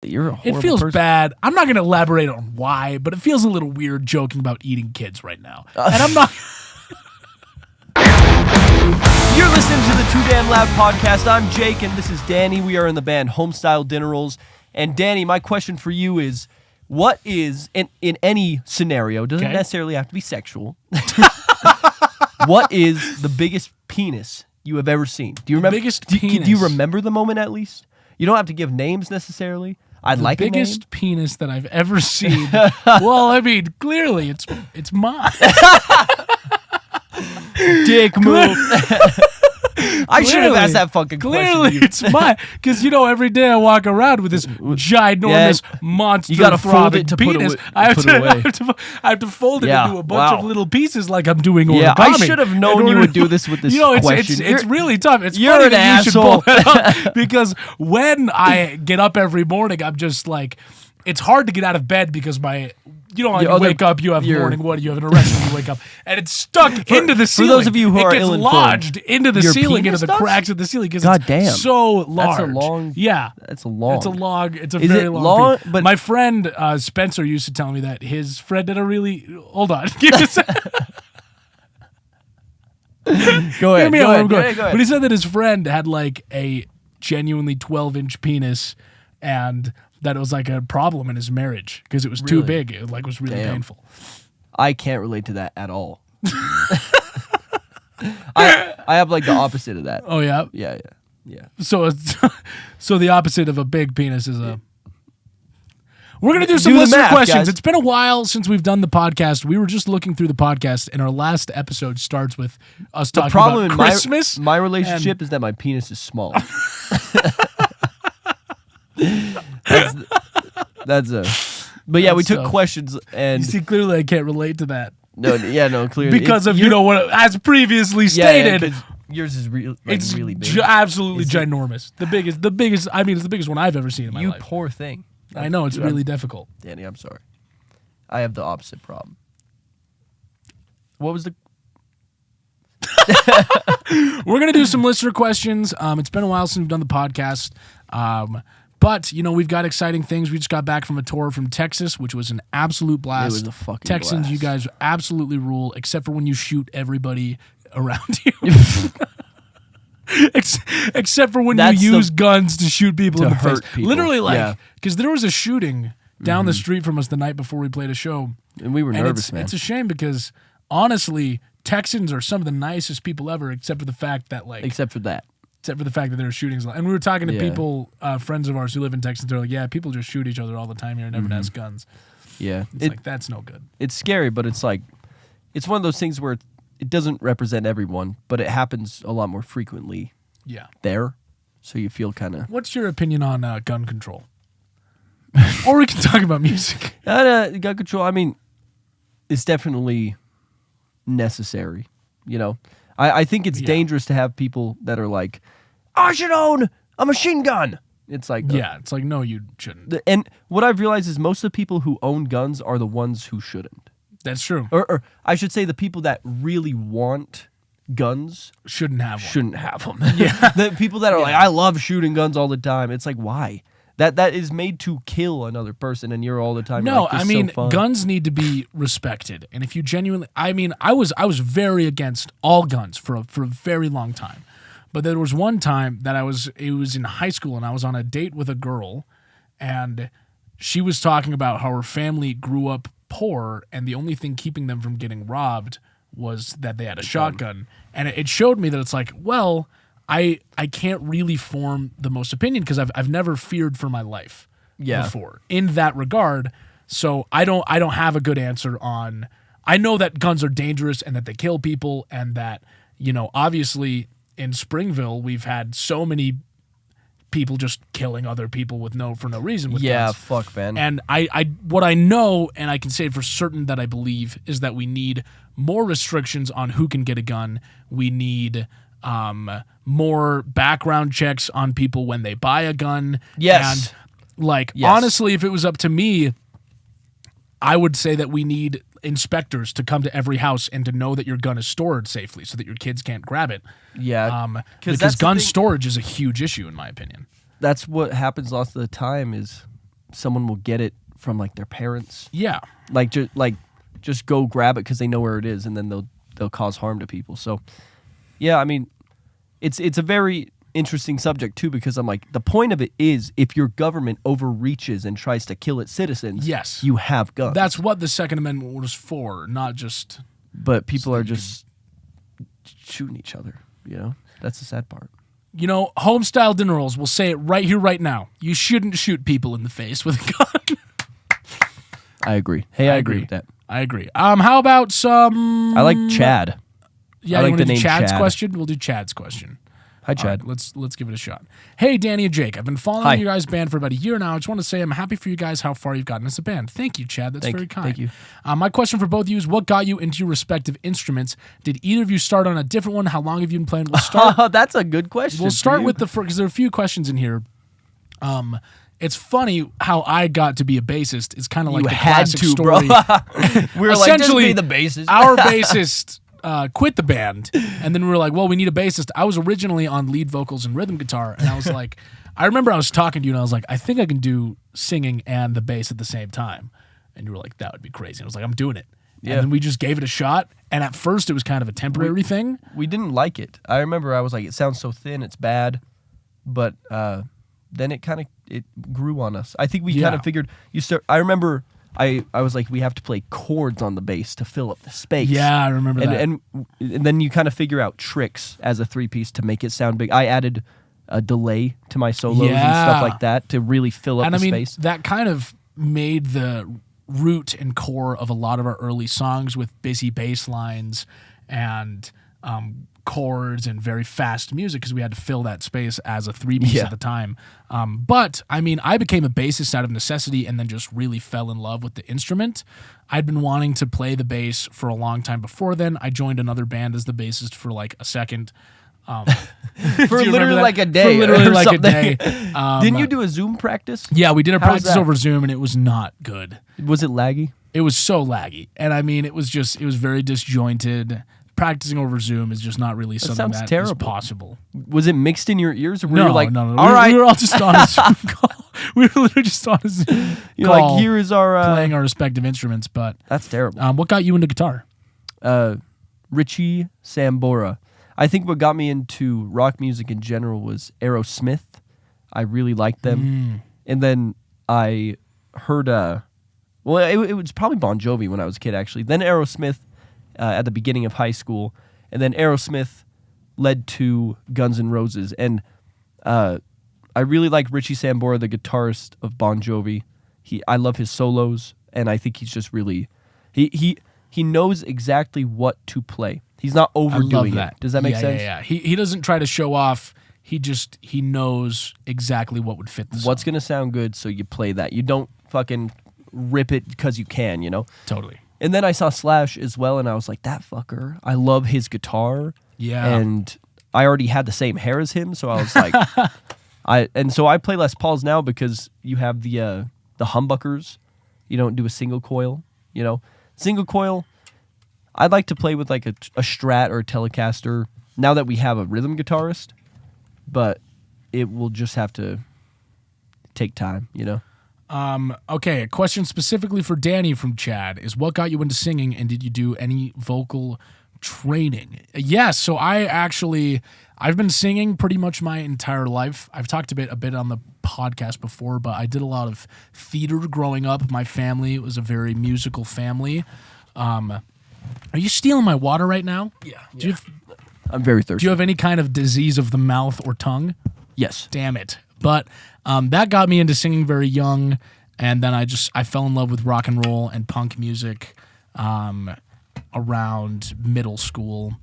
You're a horrible It feels person. bad. I'm not going to elaborate on why, but it feels a little weird joking about eating kids right now. And I'm not... You're listening to the Too Damn Loud podcast. I'm Jake, and this is Danny. We are in the band Homestyle Dinner Rolls. And Danny, my question for you is, what is, in any scenario, doesn't necessarily have to be sexual, what is the biggest penis you have ever seen? Do you remember? Biggest do penis? you remember the moment at least? You don't have to give names necessarily. I'd like a name. The biggest penis that I've ever seen. Well, I mean, clearly it's mine. Dick move. I should have asked that fucking question. Clearly, it's mine. Because, every day I walk around with this ginormous monster you gotta fold it to penis. I have to fold it into a bunch of little pieces like I'm doing origami. Yeah, I should have known you would do this with this question. It's really tough. It's you're funny an that asshole. you should pull that up because when I get up every morning, I'm just like, it's hard to get out of bed because you wake up, you have morning wood, you have an erection when you wake up, and it's stuck into the ceiling. For those of you who are ill-informed, lodged into the ceiling, into the does? cracks of the ceiling because God it's damn. so large. That's a long. Yeah, that's a long. It's a long. It's a Is very it long. Piece. But my friend Spencer used to tell me that his friend did a really. Hold on. Give me a second. Go ahead. Go ahead. But he said that his friend had like a genuinely 12-inch penis, and that it was like a problem in his marriage because it was too big. It was really painful. I can't relate to that at all. I have like the opposite of that. Oh yeah? Yeah. So the opposite of a big penis is a... We're going to do some the listener math, questions. guys. It's been a while since we've done the podcast. We were just looking through the podcast, and our last episode starts with us talking about Christmas. My relationship is that my penis is small. That's a... But yeah, we took questions, and... You see, clearly I can't relate to that. No, clearly. Because of, what, as previously stated... Yours is really big. Absolutely ginormous. The biggest, I mean, it's the biggest one I've ever seen in my life. You poor thing. I know, it's really difficult. Danny, I'm sorry. I have the opposite problem. What was the... We're going to do some listener questions. It's been a while since we've done the podcast. But, we've got exciting things. We just got back from a tour from Texas, which was an absolute blast. It was a fucking Texans, blast. You guys absolutely rule, except for when you shoot everybody around you. Except for when you use guns to shoot people in the face. People. Literally, because there was a shooting down the street from us the night before we played a show. And we were nervous, man. It's a shame because, honestly, Texans are some of the nicest people ever, except for the fact that, Except for the fact that there are shootings. And we were talking to people, friends of ours who live in Texas. They're like, yeah, people just shoot each other all the time here and everyone has guns. Yeah. It's that's no good. It's scary, but it's like, it's one of those things where it doesn't represent everyone, but it happens a lot more frequently there. So you feel kind of... What's your opinion on gun control? Or we can talk about music. Gun control, I mean, it's definitely necessary, I think it's dangerous to have people that are like, I should own a machine gun. It's like... it's like, no, you shouldn't. And what I've realized is most of the people who own guns are the ones who shouldn't. That's true. Or I should say the people that really want guns shouldn't have them. Yeah. The people that are like, I love shooting guns all the time. It's like, why? That is made to kill another person, and you're all the time. No, like, I mean, guns need to be respected. And if you genuinely... I mean, I was very against all guns for a very long time. But there was one time that it was in high school, and I was on a date with a girl, and she was talking about how her family grew up poor, and the only thing keeping them from getting robbed was that they had a shotgun. And it showed me that it's like, well, I can't really form the most opinion because I've never feared for my life before in that regard. So I don't have a good answer on... I know that guns are dangerous and that they kill people, and that, obviously in Springville we've had so many people just killing other people for no reason with guns. Fuck, man. And what I know, and I can say for certain that I believe, is that we need more restrictions on who can get a gun. We need more background checks on people when they buy a gun. Yes. And honestly, if it was up to me, I would say that we need inspectors to come to every house and to know that your gun is stored safely so that your kids can't grab it. Yeah. Because gun storage is a huge issue, in my opinion. That's what happens lots of the time is someone will get it from like their parents. Yeah. Just go grab it because they know where it is, and then they'll cause harm to people. So, yeah, I mean, it's a very interesting subject too, because I'm like, the point of it is if your government overreaches and tries to kill its citizens, Yes. you have guns. That's what the Second Amendment was for, not just. But people are just shooting each other. You know, that's the sad part. You know, homestyle dinner rolls will say it right here, right now. You shouldn't shoot people in the face with a gun. I agree. Hey, I agree with that. I agree. How about some? I like Chad. Yeah, I like you want the to do name Chad's Chad. question? We'll do Chad's question. Hi, All Chad. right, let's give it a shot. Hey, Danny and Jake. I've been following Hi. you guys' band for about a year now. I just want to say I'm happy for you guys how far you've gotten as a band. Thank you, Chad. That's very kind. Thank you. My question for both of you is, what got you into your respective instruments? Did either of you start on a different one? How long have you been playing? We'll start. That's a good question. We'll start for you. with because there are a few questions in here. It's funny how I got to be a bassist. It's kind of like You the had classic to, story. bro. We were like, just Essentially, be the bassist. Our bassist quit the band, and then we were like, well, we need a bassist. I was originally on lead vocals and rhythm guitar, and I was like, I remember I was talking to you, and I was like, I think I can do singing and the bass at the same time. And you were like, that would be crazy. And I was like, I'm doing it. Yeah. And then we just gave it a shot, and at first it was kind of a temporary thing. We didn't like it. I remember I was like, it sounds so thin, it's bad. But then it grew on us. I think we kind of figured I remember I was like, we have to play chords on the bass to fill up the space. Yeah, I remember that. And then you kind of figure out tricks as a 3-piece to make it sound big. I added a delay to my solos and stuff like that to really fill up the space. That kind of made the root and core of a lot of our early songs with busy bass lines and chords and very fast music because we had to fill that space as a 3-piece at the time. But, I mean, I became a bassist out of necessity and then just really fell in love with the instrument. I'd been wanting to play the bass for a long time before then. I joined another band as the bassist for like a second. For literally like a day. For literally or like something. a day. Didn't you do a Zoom practice? Yeah, we did a How was practice that? over Zoom and it was not good. Was it laggy? It was so laggy. And I mean, it was very disjointed. Practicing over Zoom is just not really something sounds that is terrible. possible. Was it mixed in your ears? Or were No, you like, no. all right. We were all just on a Zoom call. We were literally just on a Zoom You're call like, here is our... playing our respective instruments. But that's terrible. what got you into guitar? Richie Sambora. I think what got me into rock music in general was Aerosmith. I really liked them. And then I heard... it was probably Bon Jovi when I was a kid, actually. Then Aerosmith at the beginning of high school. And then Aerosmith led to Guns N' Roses. And I really like Richie Sambora, the guitarist of Bon Jovi. I love his solos, and I think he's just really... He knows exactly what to play. He's not overdoing it. Does that make sense? Yeah. He doesn't try to show off. He knows exactly what would fit the song. What's going to sound good, so you play that. You don't fucking rip it because you can, you know? Totally. And then I saw Slash as well, and I was like, that fucker. I love his guitar. Yeah. And I already had the same hair as him, so I was like... So I play Les Pauls now because you have the humbuckers. You don't do a single coil, you know? Single coil, I'd like to play with like a Strat or a Telecaster now that we have a rhythm guitarist, but it will just have to take time, you know? Okay, a question specifically for Danny from Chad is, what got you into singing, and did you do any vocal training? Yes, so I've been singing pretty much my entire life. I've talked a bit on the podcast before, but I did a lot of theater growing up. My family was a very musical family. Are you stealing my water right now? Yeah. I'm very thirsty. Do you have any kind of disease of the mouth or tongue? Yes. Damn it. But that got me into singing very young, and then I fell in love with rock and roll and punk music around middle school,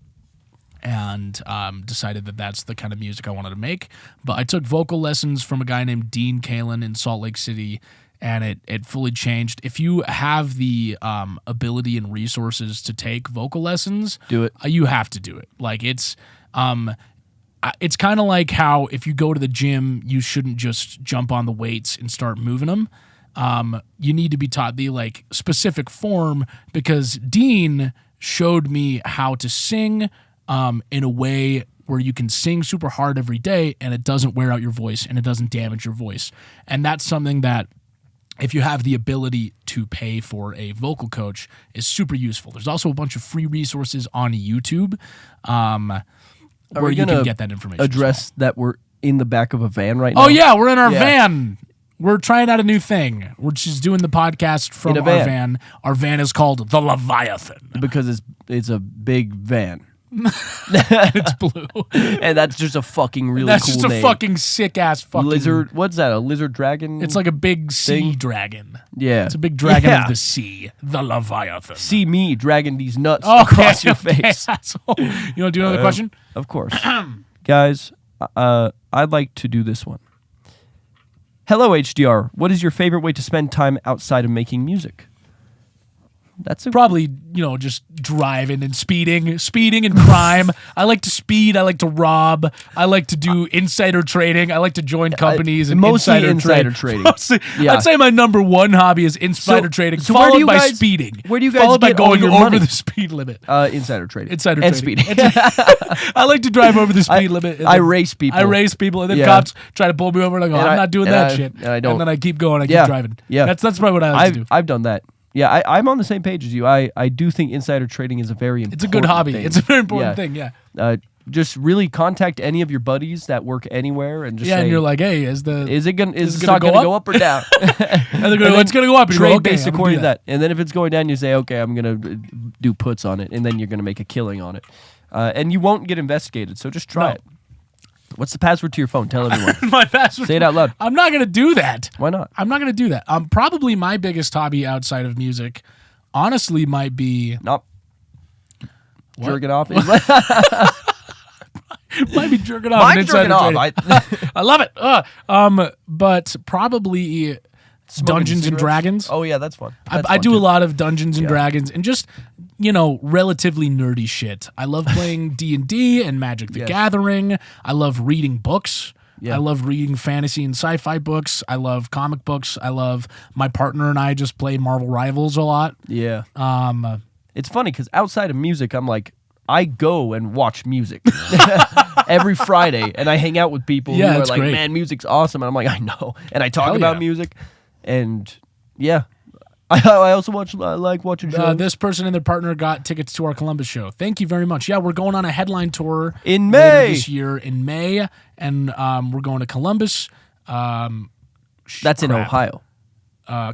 and decided that that's the kind of music I wanted to make. But I took vocal lessons from a guy named Dean Kalin in Salt Lake City, and it fully changed. If you have the ability and resources to take vocal lessons, Do it. You have to do it. Like it's kind of like how if you go to the gym, you shouldn't just jump on the weights and start moving them. You need to be taught the like specific form, because Dean showed me how to sing in a way where you can sing super hard every day and it doesn't wear out your voice and it doesn't damage your voice. And that's something that if you have the ability to pay for a vocal coach, is super useful. There's also a bunch of free resources on YouTube where you can get that information. Address that we're in the back of a van right now. Oh yeah, we're in our van. We're trying out a new thing. We're just doing the podcast from our van. Our van is called the Leviathan because it's a big van. It's blue, and that's just a fucking really that's cool just a name. Fucking sick ass fucking lizard. What's that? A lizard dragon? It's like a big sea dragon. Yeah, it's a big dragon of the sea, the Leviathan. See me dragging these nuts across your face. Asshole. You want to do another question? Of course, guys. I'd like to do this one. Hello, HDR. What is your favorite way to spend time outside of making music? That's probably, just driving and speeding and crime. I like to speed. I like to rob. I like to do insider trading. I like to join companies and mostly insider trading. Mostly, I'd say my number one hobby is insider trading, followed by speeding. Where do you guys followed by get going all your over money? the speed limit? Insider trading. Insider and trading. Speeding. I like to drive over the speed limit. I race people. And then cops try to pull me over, and I go, I'm not doing that shit. And I don't. And then I keep going. I keep driving. Yeah, that's probably what I like to do. I've done that. Yeah, I'm on the same page as you. I do think insider trading is a very important It's a good hobby. thing. It's a very important thing, yeah. Just really contact any of your buddies that work anywhere and just say, and you're like, hey, is the stock going to go up or down? And they're going, it's going to go up. Trade based according to that. And then if it's going down, you say, okay, I'm going to do puts on it, and then you're going to make a killing on it. And you won't get investigated, so just try it. What's the password to your phone? Tell everyone. My password. Say it out loud. I'm not going to do that. Why not? I'm not going to do that. Probably my biggest hobby outside of music, honestly, might be... Jerking off. Might be jerking off. Mine's jerking off. I love it. But probably Dungeons and Dragons. Oh, yeah, that's fun. I do a lot of Dungeons and Dragons and just, relatively nerdy shit. I love playing D&D and Magic the Gathering. I love reading books. Yeah. I love reading fantasy and sci-fi books. I love comic books. My partner and I just play Marvel Rivals a lot. Yeah. It's funny because outside of music, I'm like, I go and watch music every Friday, and I hang out with people who are like, man, music's awesome. And I'm like, I know. And I talk about music, and I also like watching shows. This person and their partner got tickets to our Columbus show. Thank you very much. Yeah, we're going on a headline tour in May this year in May, and we're going to Columbus. That's in Ohio.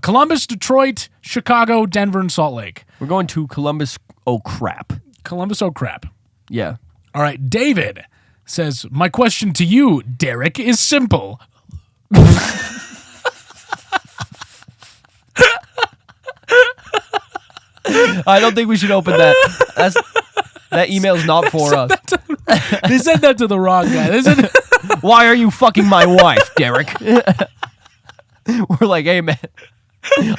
Columbus, Detroit, Chicago, Denver, and Salt Lake. We're going to Columbus. Oh crap! Columbus. Oh crap! Yeah. All right. David says, "My question to you, Derek, is simple." I don't think we should open that. That email's not for us. They sent that to the wrong guy. Why are you fucking my wife, Derek? We're like, hey, man.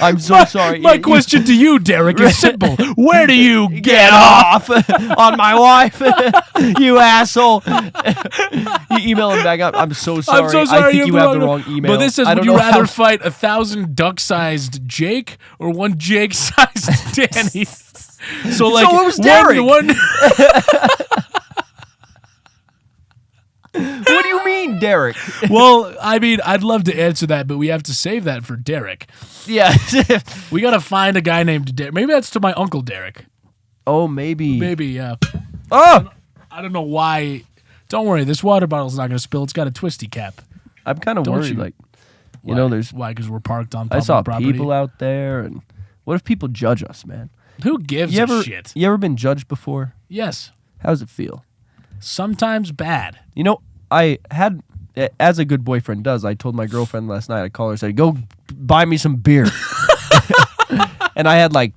I'm so sorry. My question to you, Derek, is simple. Where do you get off on my wife? You asshole. You email him back up. I'm so sorry. I'm so sorry. I think you have the wrong email. But this says, would you rather fight 1,000 duck-sized Jake or one Jake-sized Danny? So it was Derek. What do you mean, Derek? Well, I mean, I'd love to answer that, but we have to save that for Derek. Yeah. We got to find a guy named Derek. Maybe that's to my uncle Derek. Oh, maybe. Maybe, yeah. Oh! I don't know why. Don't worry, this water bottle's not going to spill. It's got a twisty cap. I'm kind of worried. Like, you know, there's... Why? Because we're parked on public property? I saw people out there, and what if people judge us, man? Who gives a shit? You ever been judged before? Yes. How does it feel? Sometimes bad. You know, I had, as a good boyfriend does, I told my girlfriend last night, I called her, said, go buy me some beer. And I had like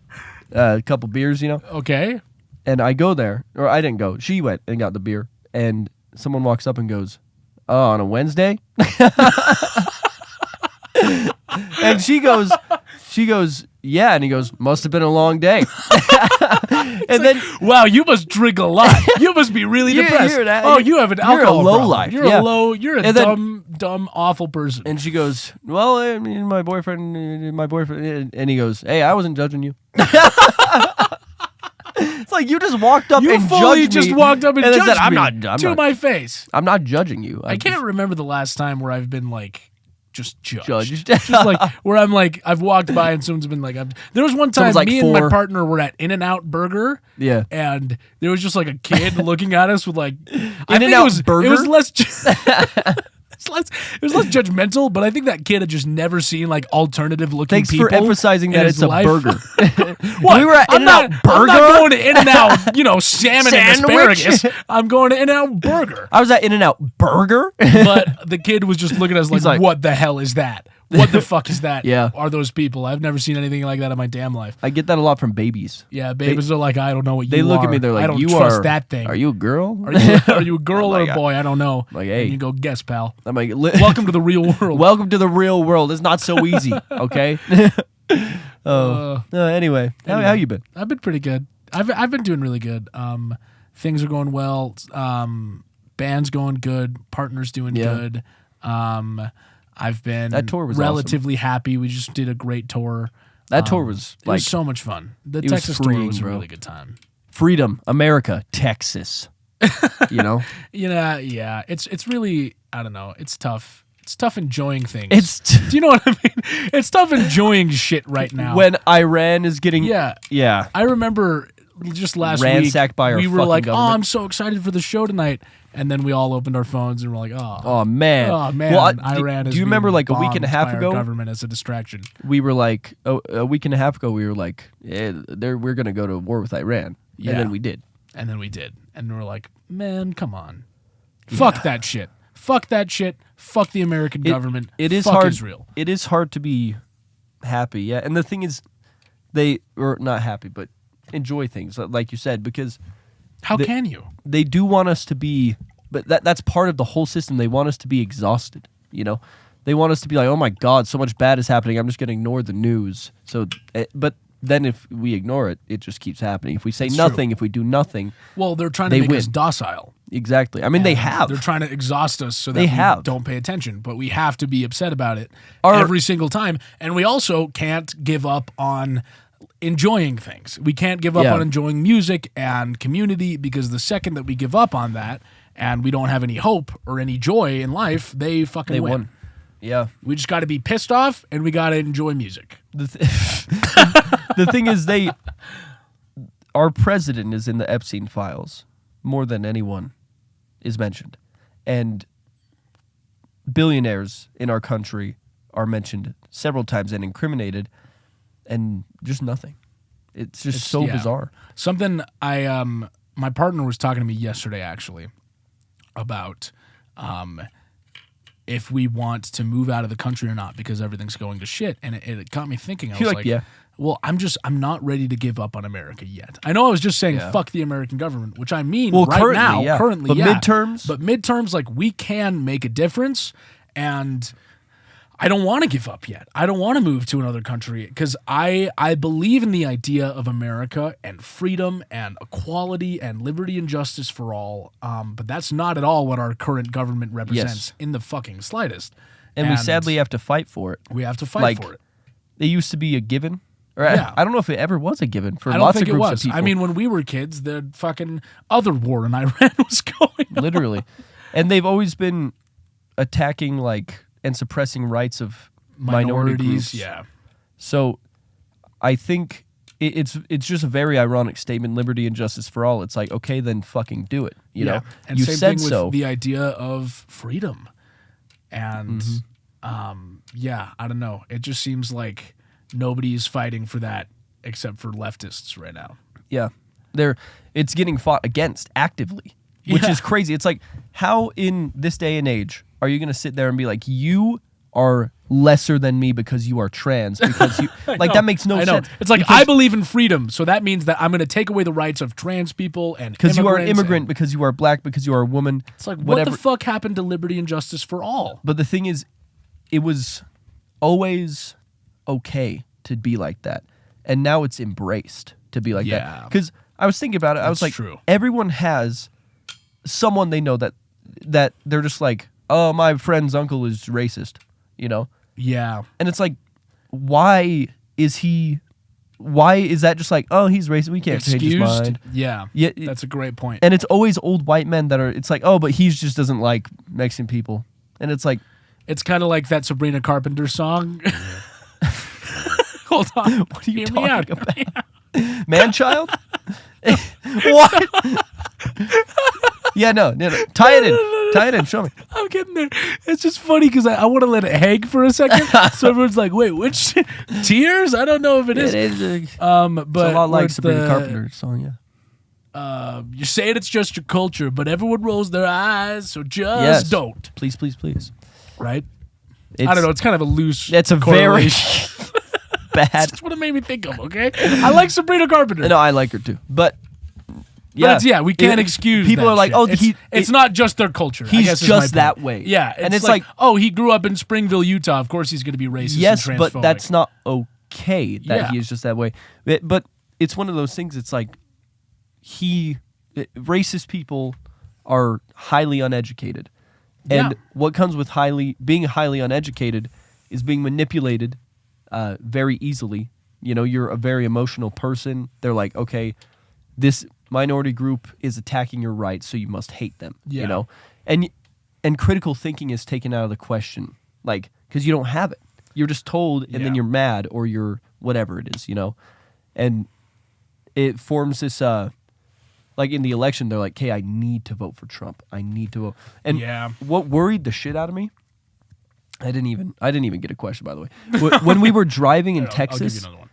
a couple beers, you know? Okay. And I go there, or I didn't go. She went and got the beer. And someone walks up and goes, oh, on a Wednesday? And she goes, yeah. And he goes, must have been a long day. And then, wow, you must drink a lot. You must be really depressed. Oh, you have an alcohol You're a low problem. life. You're a dumb, awful person. And she goes, well, I mean, my boyfriend, and he goes, hey, I wasn't judging you. It's like you just walked up and judged me. You fully just walked up and judged said, me to my face. I'm not judging you. I can't remember the last time where I've been like just judged. Judged. Just like where I'm like, I've walked by and someone's been like, there was one time Someone's like me and my 4. partner were at In-N-Out Burger. Yeah. And there was just like a kid looking at us with like, In-N-Out Burger? It was less. It was less judgmental, but I think that kid had just never seen like alternative looking Thanks people. for emphasizing that his it's a life. burger. What? We were at In-N-Out Burger. I'm not going to In-N-Out, salmon and Sandwich? asparagus. I'm going to In-N-Out Burger. I was at In-N-Out Burger. But the kid was just looking at us like, like- what the hell is that? What the fuck is that? Yeah. Are those people? I've never seen anything like that in my damn life. I get that a lot from babies. Yeah, babies are like, I don't know what you are. They look at me, they're like, I don't you trust are that thing. Are you a girl? Are you a girl or I'm a like, boy? I don't know. like, hey. And you go, guess, pal. I'm like, Welcome to the real world. welcome to the real world. It's not so easy, okay? Anyway, how you been? I've been pretty good. I've been doing really good. Things are going well. Band's going good. Partner's doing good. I've been That tour was relatively happy. We just did a great tour. That tour was It like was so much fun. The it was Texas tour freeing, was a bro. really good time. freedom, America, Texas. You know? Yeah. It's really, I don't know. It's tough. It's tough enjoying things. Do you know what I mean? It's tough enjoying shit right now. when Iran is getting Yeah. yeah. I remember just last Ransacked week, by our we were fucking like, government. "Oh, I'm so excited for the show tonight," and then we all opened our phones and we're like, "Oh, Oh man. Well, do- Iran is." Do you remember being like a week and a bombed half by our ago? government as a distraction. We were like a week and a half ago. We were like, we're gonna go to war with Iran, Yeah. and then we did. And then we did, and we were like, "Man, come on, fuck that shit, fuck that shit, fuck the American government. It is fuck hard. Israel." It is hard to be happy, yeah. And the thing is, they are not happy, but enjoy things, like you said, because How can you? they do want us to be, but that's part of the whole system. They want us to be exhausted, you know? They want us to be like, oh my God, so much bad is happening. I'm just going to ignore the news. So, but then if we ignore it, it just keeps happening. If we say It's nothing, if we do nothing, Well, they're trying to They make win. us docile. exactly. I mean, they have. They're trying to exhaust us so that They we have. don't pay attention, but we have to be upset about it Our- every single time. And we also can't give up on enjoying things. We can't give up Yeah. on enjoying music and community, because the second that we give up on that and we don't have any hope or any joy in life, they fucking They win. won. Yeah. We just got to be pissed off and we got to enjoy music. The thing is, our president is in the Epstein files more than anyone is mentioned. And billionaires in our country are mentioned several times and incriminated, and just nothing. It's just so yeah. bizarre. Something my partner was talking to me yesterday actually about if we want to move out of the country or not because everything's going to shit, and it got me thinking. I was You're like, like, yeah. well, I'm not ready to give up on America yet. I know I was just saying Yeah. fuck the American government, which I mean Well, right currently, now, yeah. currently, But yeah. midterms? But midterms, like, we can make a difference, and I don't want to give up yet. I don't want to move to another country because I believe in the idea of America and freedom and equality and liberty and justice for all. But that's not at all what our current government represents in the fucking slightest. And we sadly have to fight for it. we have to fight like, for it. It used to be a given. Or Yeah. I don't know if it ever was a given for I don't lots think of it groups was. of people. I mean, when we were kids, the fucking other war in Iran was going on. literally. And they've always been attacking and suppressing rights of minority groups. Yeah. So I think it's just a very ironic statement, liberty and justice for all. It's like, okay, then fucking do it. You know, And you same said thing so. with the idea of freedom. And yeah, I don't know. It just seems like nobody's fighting for that except for leftists right now. Yeah. It's getting fought against actively, which Yeah. is crazy. It's like, how in this day and age are you going to sit there and be like, you are lesser than me because you are trans? Because you that makes no I know. sense. It's like, Because- I believe in freedom, so that means that I'm going to take away the rights of trans people and because you are an immigrants immigrant, and- because you are black, because you are a woman. It's like, whatever. what the fuck happened to liberty and justice for all? But the thing is, it was always okay to be like that. And now it's embraced to be like Yeah. that. Because I was thinking about it. I was That's like, true. everyone has someone they know that they're just like, oh, my friend's uncle is racist, you know? Yeah. And it's like, why is that just like, oh, he's racist, we can't change his Excused? mind. Yeah. Yeah, That's a great point. and it's always old white men that are, it's like, oh, but he just doesn't like Mexican people. And it's like, It's kind of like that Sabrina Carpenter song. Hold on. What are you Hear me out. talking about? Man-child? What? Yeah, no. Tie it in. Show me. I'm getting there. It's just funny because I want to let it hang for a second. So everyone's like, wait, which Tears? I don't know if it is. It is. But It's a lot like where's Sabrina Carpenter's song, yeah. You're saying it's just your culture, but everyone rolls their eyes, so just Yes. don't. Please. Right? I don't know. It's kind of a loose. It's a very bad. That's what it made me think of. Okay, I like Sabrina Carpenter. No, I like her too, but we can't excuse. People that are like, shit. it's not just their culture. I He's guess is just my that point. way. Yeah, and it's like, oh, he grew up in Springville, Utah. Of course, he's going to be racist. yes, and but transphobic. that's not okay. That Yeah. he is just that way. But it's one of those things. It's like racist people are highly uneducated, and Yeah. what comes with being highly uneducated is being manipulated very easily. You know, you're a very emotional person. They're like, okay, this minority group is attacking your rights, so you must hate them. Yeah. You know, and critical thinking is taken out of the question, like, because you don't have it. You're just told, and then Yeah. you're mad, or you're whatever it is. You know, and it forms this. Like in the election, they're like, "Hey, I need to vote for Trump. I need to vote." And Yeah. what worried the shit out of me, I didn't even get a question, by the way. When we were driving in I'll give you Texas, another one.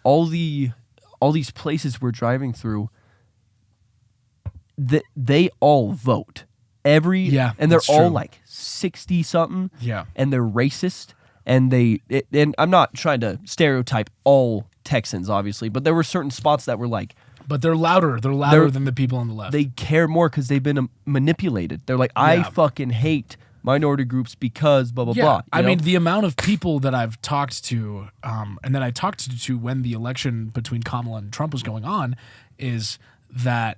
all these places we're driving through, they all vote. And they're that's all true. like 60 something. Yeah. And they're racist. And and I'm not trying to stereotype all Texans, obviously, but there were certain spots that were like, But they're louder. They're louder than the people on the left. they care more because they've been manipulated. They're like, I Yeah. fucking hate minority groups because blah blah Yeah, blah. I you know? mean, the amount of people that I've talked to, and that I talked to when the election between Kamala and Trump was going on, is that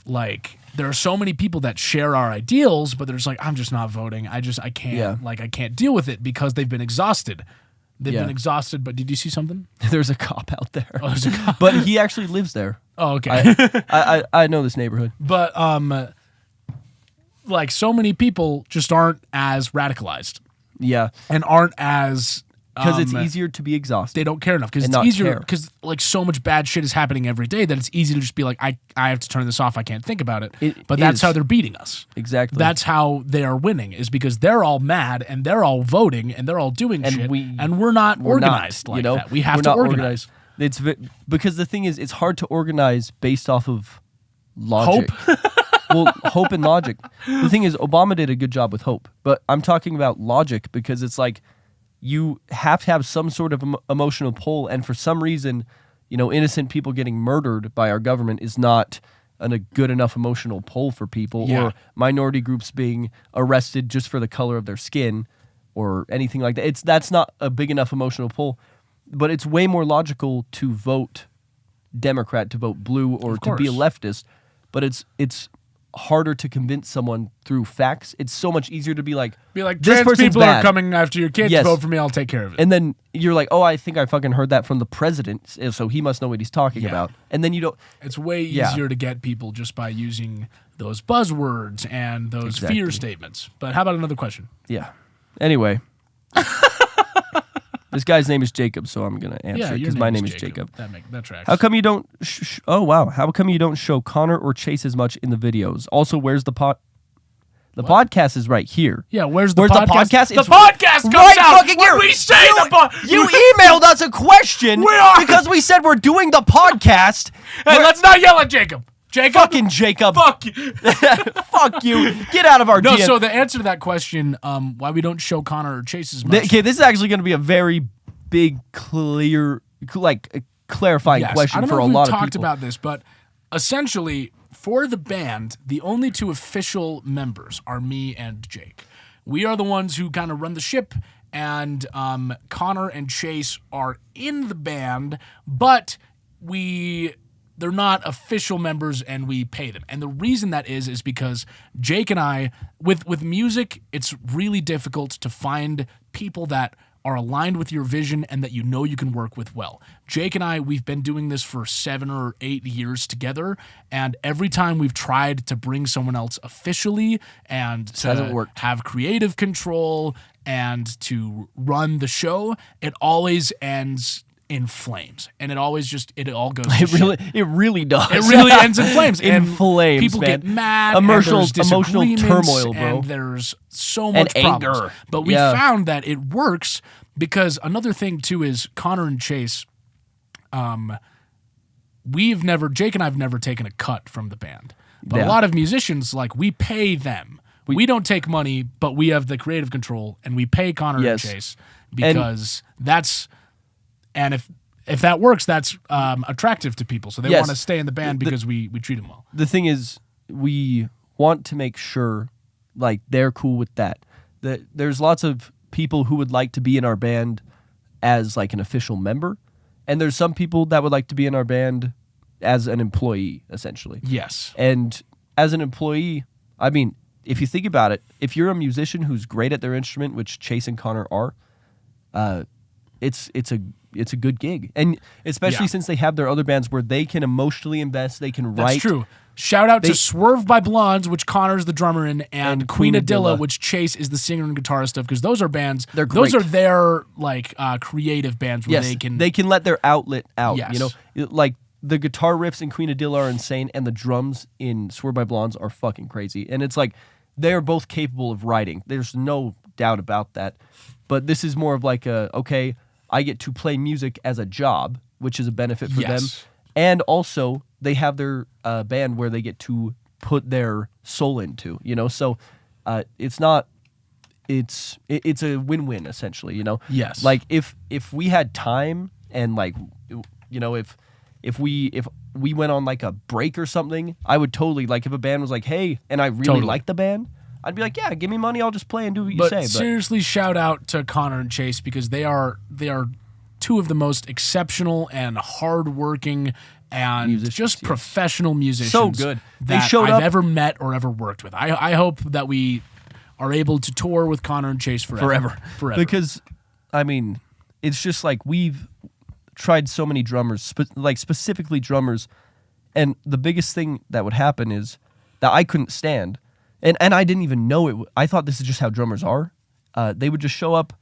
like there are so many people that share our ideals, but they're just like, I'm just not voting. I can't, Yeah. I can't deal with it because they've been exhausted. They've Yeah. been exhausted. But did you see something? There's a cop out there, Oh, there's a cop. but he actually lives there. Oh, okay. I know this neighborhood. But like so many people just aren't as radicalized Yeah, and aren't as because it's easier to be exhausted. they don't care enough because And it's not easier care. because like so much bad shit is happening every day that it's easy to just be like I have to turn this off. I can't think about it. But that's is. how they're beating us. Exactly. That's how they are winning is because they're all mad and they're all voting and they're all doing And shit we're and we're not organized not, like you know? that. We have We're to not organize. It's because the thing is, it's hard to organize based off of logic. Well, hope and logic. The thing is, Obama did a good job with hope, but I'm talking about logic because it's like you have to have some sort of emotional pull, and for some reason, you know, innocent people getting murdered by our government is not a good enough emotional pull for people, Yeah. or minority groups being arrested just for the color of their skin, or anything like that. That's not a big enough emotional pull, but it's way more logical to vote Democrat, to vote blue, or Of to be a course. leftist. But it's harder to convince someone through facts. It's so much easier to be like, Be like this trans person's people bad. are coming after your kids. Yes. Vote for me. I'll take care of it. And then you're like, oh, I think I fucking heard that from the president, so he must know what he's talking Yeah. about. And then you don't. It's way Yeah. easier to get people just by using those buzzwords and those fear Exactly. statements. But how about another question? Yeah. Anyway. This guy's name is Jacob, so I'm going to answer Yeah, because my name is Jacob. That tracks. How come you don't? Oh wow! How come you don't show Connor or Chase as much in the videos? Also, where's the pod? The podcast is right here. Yeah, where's the Where's podcast? the podcast? The It's podcast comes right out fucking when here. we say the podcast. You emailed us a question because we said we're doing the podcast. Hey, let's not yell at Jacob. Jacob, Fucking Jacob. fuck you. Fuck you. Get out of our No, DM. so the answer to that question, why we don't show Connor or Chase as much. Okay, this is actually going to be a very big, clarifying Yes, question I don't for know a if lot we've of talked people. about this, but essentially, for the band, the only two official members are me and Jake. We are the ones who kind of run the ship, and Connor and Chase are in the band, but they're not official members and we pay them. And the reason that is because Jake and I, with music, it's really difficult to find people that are aligned with your vision and that you know you can work with well. Jake and I, we've been doing this for 7 or 8 years together, and every time we've tried to bring someone else officially and hasn't to worked. have creative control and to run the show, it always ends in flames, and it all goes to shit. It really does. It really ends in flames. In flames, people man. get mad. Emotional disagreements, turmoil, bro. And there's so much anger. problems. But we found that it works because another thing too is Connor and Chase. Jake and I've never taken a cut from the band, but a lot of musicians, like, we pay them. We don't take money, but we have the creative control, and we pay Connor and Chase because and if that works, that's attractive to people. So they want to stay in the band because we treat them well. The thing is, we want to make sure, like, they're cool with that. There's lots of people who would like to be in our band as, like, an official member, and there's some people that would like to be in our band as an employee, essentially. Yes. And as an employee, I mean, if you think about it, if you're a musician who's great at their instrument, which Chase and Connor are, it's a good gig, and especially since they have their other bands where they can emotionally invest, they can write. That's true. Shout out to Swerve by Blondes, which Connor's the drummer in, and Queen Adilla, which Chase is the singer and guitarist of, because those are bands. They're great. Those are their creative bands where they can let their outlet out. Yes. You know, like the guitar riffs in Queen Adilla are insane, and the drums in Swerve by Blondes are fucking crazy. And it's like they are both capable of writing. There's no doubt about that. But this is more of like okay, I get to play music as a job, which is a benefit for them. And also, they have their band where they get to put their soul into, you know? So it's a win-win, essentially, you know? Yes. Like, if we had time and, like, you know, if we went on, like, a break or something, I would totally, like, if a band was like, hey, and I really like the band, I'd be like, yeah, give me money, I'll just play and do what you say. But seriously, shout out to Connor and Chase, because they are two of the most exceptional and hardworking and just professional musicians. So good. They showed I've ever met or ever worked with. I hope that we are able to tour with Connor and Chase forever. Because, I mean, it's just like we've tried so many drummers, specifically drummers, and the biggest thing that would happen is that I couldn't stand. And I didn't even know it. I thought this is just how drummers are. They would just show up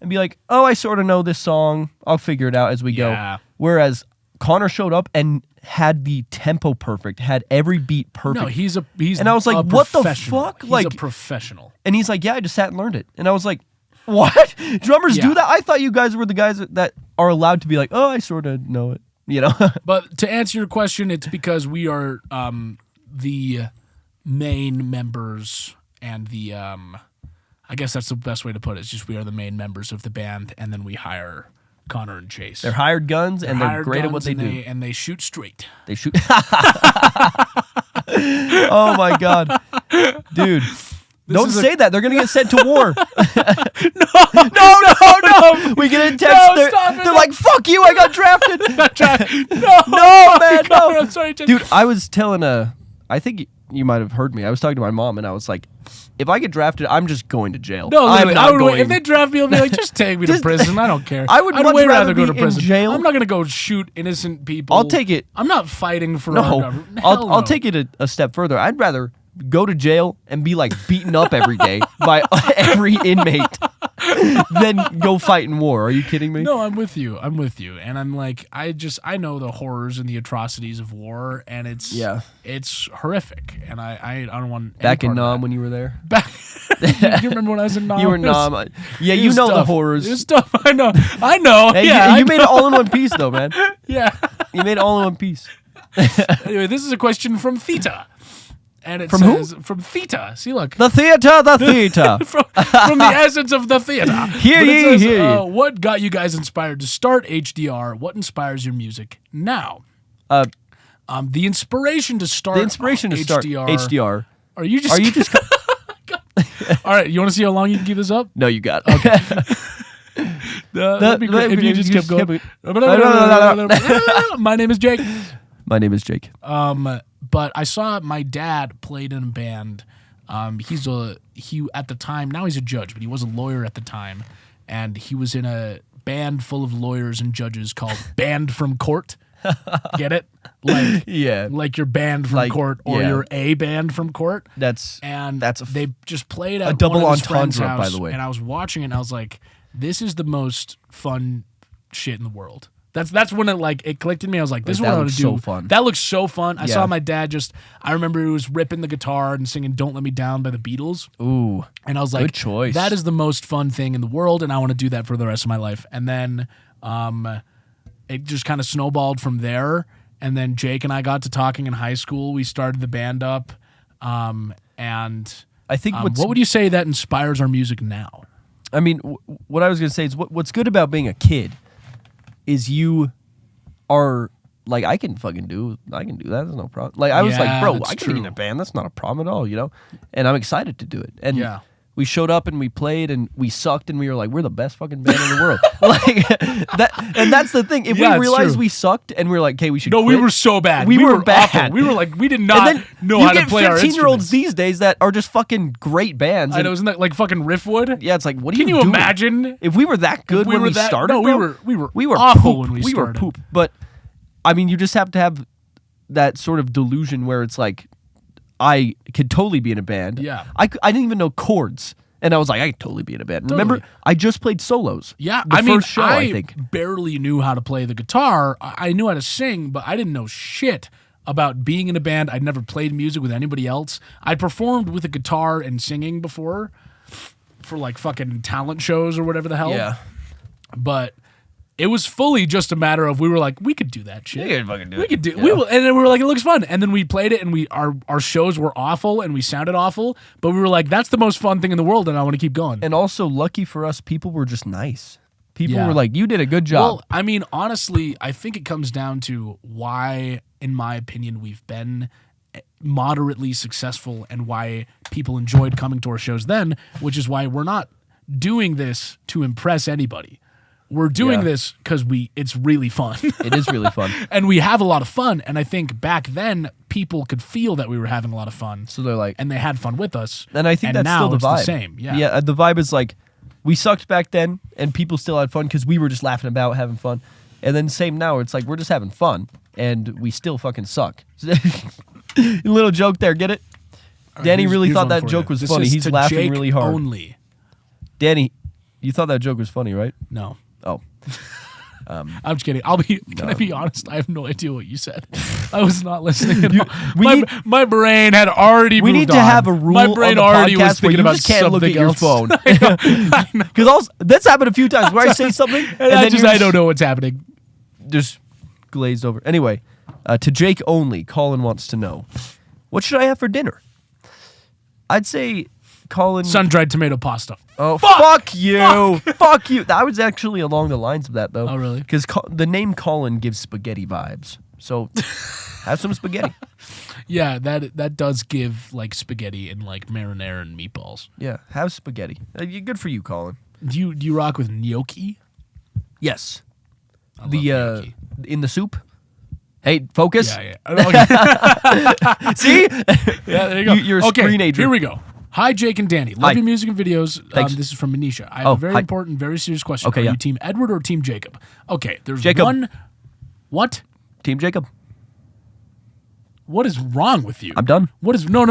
and be like, oh, I sort of know this song. I'll figure it out as we go. Whereas Connor showed up and had the tempo perfect, had every beat perfect. No, he's and I was like, what the fuck? He's a professional. And he's like, yeah, I just sat and learned it. And I was like, what? Drummers do that? I thought you guys were the guys that are allowed to be like, oh, I sort of know it. You know? But to answer your question, it's because we are the main members and the I guess that's the best way to put it. It's just we are the main members of the band, and then we hire Connor and Chase. They're hired guns, and they're great at what they do. And they shoot straight. They shoot. Oh my god, dude! Don't say that. They're gonna get sent to war. No. We get a text. They're like, "Fuck you! I got drafted." No, man, no. I'm sorry, dude. I was telling I think you might have heard me. I was talking to my mom, and I was like, if I get drafted, I'm just going to jail. No, if they draft me, I'll be like, just take me to prison. I don't care. I'd much rather go to be prison. in jail. I'm not going to go shoot innocent people. I'll take it. I'm not fighting for our government. I'll take it a step further. I'd rather go to jail and be like beaten up every day by every inmate than go fight in war. Are you kidding me? No, I'm with you. And I'm like, I know the horrors and the atrocities of war, and it's horrific. And I don't want back in Nam when you were there. You remember when I was in Nam? You were Nam. Yeah, you know the horrors. It was tough. I know. Hey, yeah, you made it all in one piece, though, man. Yeah, you made it all in one piece. Anyway, this is a question from Theta. And it from says, who? From Theta. See, look. The theater. from the essence of the theater. Hear ye. What got you guys inspired to start HDR? What inspires your music now? The inspiration to start HDR. Are you just All right, you want to see how long you can keep this up? No, you got it. Okay. That'd be great if you just kept going. My name is Jake. My name is Jake. But I saw my dad played in a band. He at the time, now he's a judge, but he was a lawyer at the time, and he was in a band full of lawyers and judges called Band from Court. Get it? Like Yeah. like you're banned from Like, court or yeah. you're a banned from court. That's They just played at a double one of his friend's entendre, by house, the way. and I was watching it and I was like, this is the most fun shit in the world. That's when it clicked in me. I was like, this is what I want to do. so fun. That looks so fun. I Yeah. saw my dad I remember he was ripping the guitar and singing Don't Let Me Down by the Beatles. Ooh. And I was like, Good choice. that is the most fun thing in the world, and I want to do that for the rest of my life. And then it just kind of snowballed from there. And then Jake and I got to talking in high school. We started the band up. And I think what would you say that inspires our music now? I mean, what I was going to say is what's good about being a kid is you are like, I can do that. There's no problem. Like, I was like, bro, that's I can be in true. a band. That's not a problem at all, you know? And I'm excited to do it. And Yeah. we showed up and we played and we sucked and we were like, we're the best fucking band in the world. Like that, and that's the thing. If Yeah, we it's realized true. we sucked and we were like, okay, we should No, we quit, were so bad. We were bad. awful. We were like, we did and not then know you how to get play our 15-year-olds instruments. these days that are just fucking great bands. I And know, isn't that like fucking Riffwood? yeah, it's like, what are Can you doing? imagine? If we were that good we when were we that- started, no, bro, we were awful poop. when we were started. poop. But I mean, you just have to have that sort of delusion where it's like, I could totally be in a band. Yeah. I didn't even know chords, and I was like, I could totally be in a band. Totally. Remember, I just played solos. Yeah, the I mean, first show, I think. barely knew how to play the guitar. I knew how to sing, but I didn't know shit about being in a band. I'd never played music with anybody else. I performed with a guitar and singing before for like fucking talent shows or whatever the hell. Yeah. But it was fully just a matter of we were like, we could do that shit. You could fucking do We it. could do. Yeah. We will, and then we were like, it looks fun. And then we played it, and our shows were awful, and we sounded awful. But we were like, that's the most fun thing in the world, and I want to keep going. And also, lucky for us, people were just nice. People Yeah. were like, you did a good job. Well, I mean, honestly, I think it comes down to why, in my opinion, we've been moderately successful and why people enjoyed coming to our shows then, which is why we're not doing this to impress anybody. We're doing Yeah. this because it's really fun. It is really fun. And we have a lot of fun. And I think back then, people could feel that we were having a lot of fun. So they're like, And they had fun with us. and I think that's now still the it's vibe. the same. Yeah. Yeah, the vibe is like, we sucked back then, and people still had fun because we were just laughing about having fun. And then same now, it's like we're just having fun, and we still fucking suck. Little joke there, get it? Danny Here's- really here's thought one that for joke you. was This funny. is He's to laughing Jake really hard. Only. Danny, you thought that joke was funny, right? No. Oh. I'm just kidding. Can I be honest? I have no idea what you said. I was not listening at all. we need- My brain had already We moved need to on. have a rule My brain on the already was podcast where thinking you about just can't look at something your else. phone. I know. Because that's happened a few times where I say something, and I then I don't know what's happening. just glazed over. Anyway, to Jake only, Colin wants to know, what should I have for dinner? I'd say Colin. Sun-dried tomato pasta. Oh, fuck you. Fuck you. I was actually along the lines of that, though. Oh, really? Because the name Colin gives spaghetti vibes. So have some spaghetti. Yeah, that does give like spaghetti and like marinara and meatballs. Yeah, have spaghetti. Good for you, Colin. Do you rock with gnocchi? Yes. I love The gnocchi. in the soup. Hey, focus. Yeah. Okay. See? Yeah, there you go. You're a okay, screenager. here we go. Hi, Jake and Danny. Love Hi. your music and videos. Thanks. This is from Manisha. I have Oh, a very hi. important, very serious question. Okay, Are yeah. you Team Edward or Team Jacob? Okay, there's Jacob. one. What? Team Jacob. What is wrong with you? I'm done. What is no.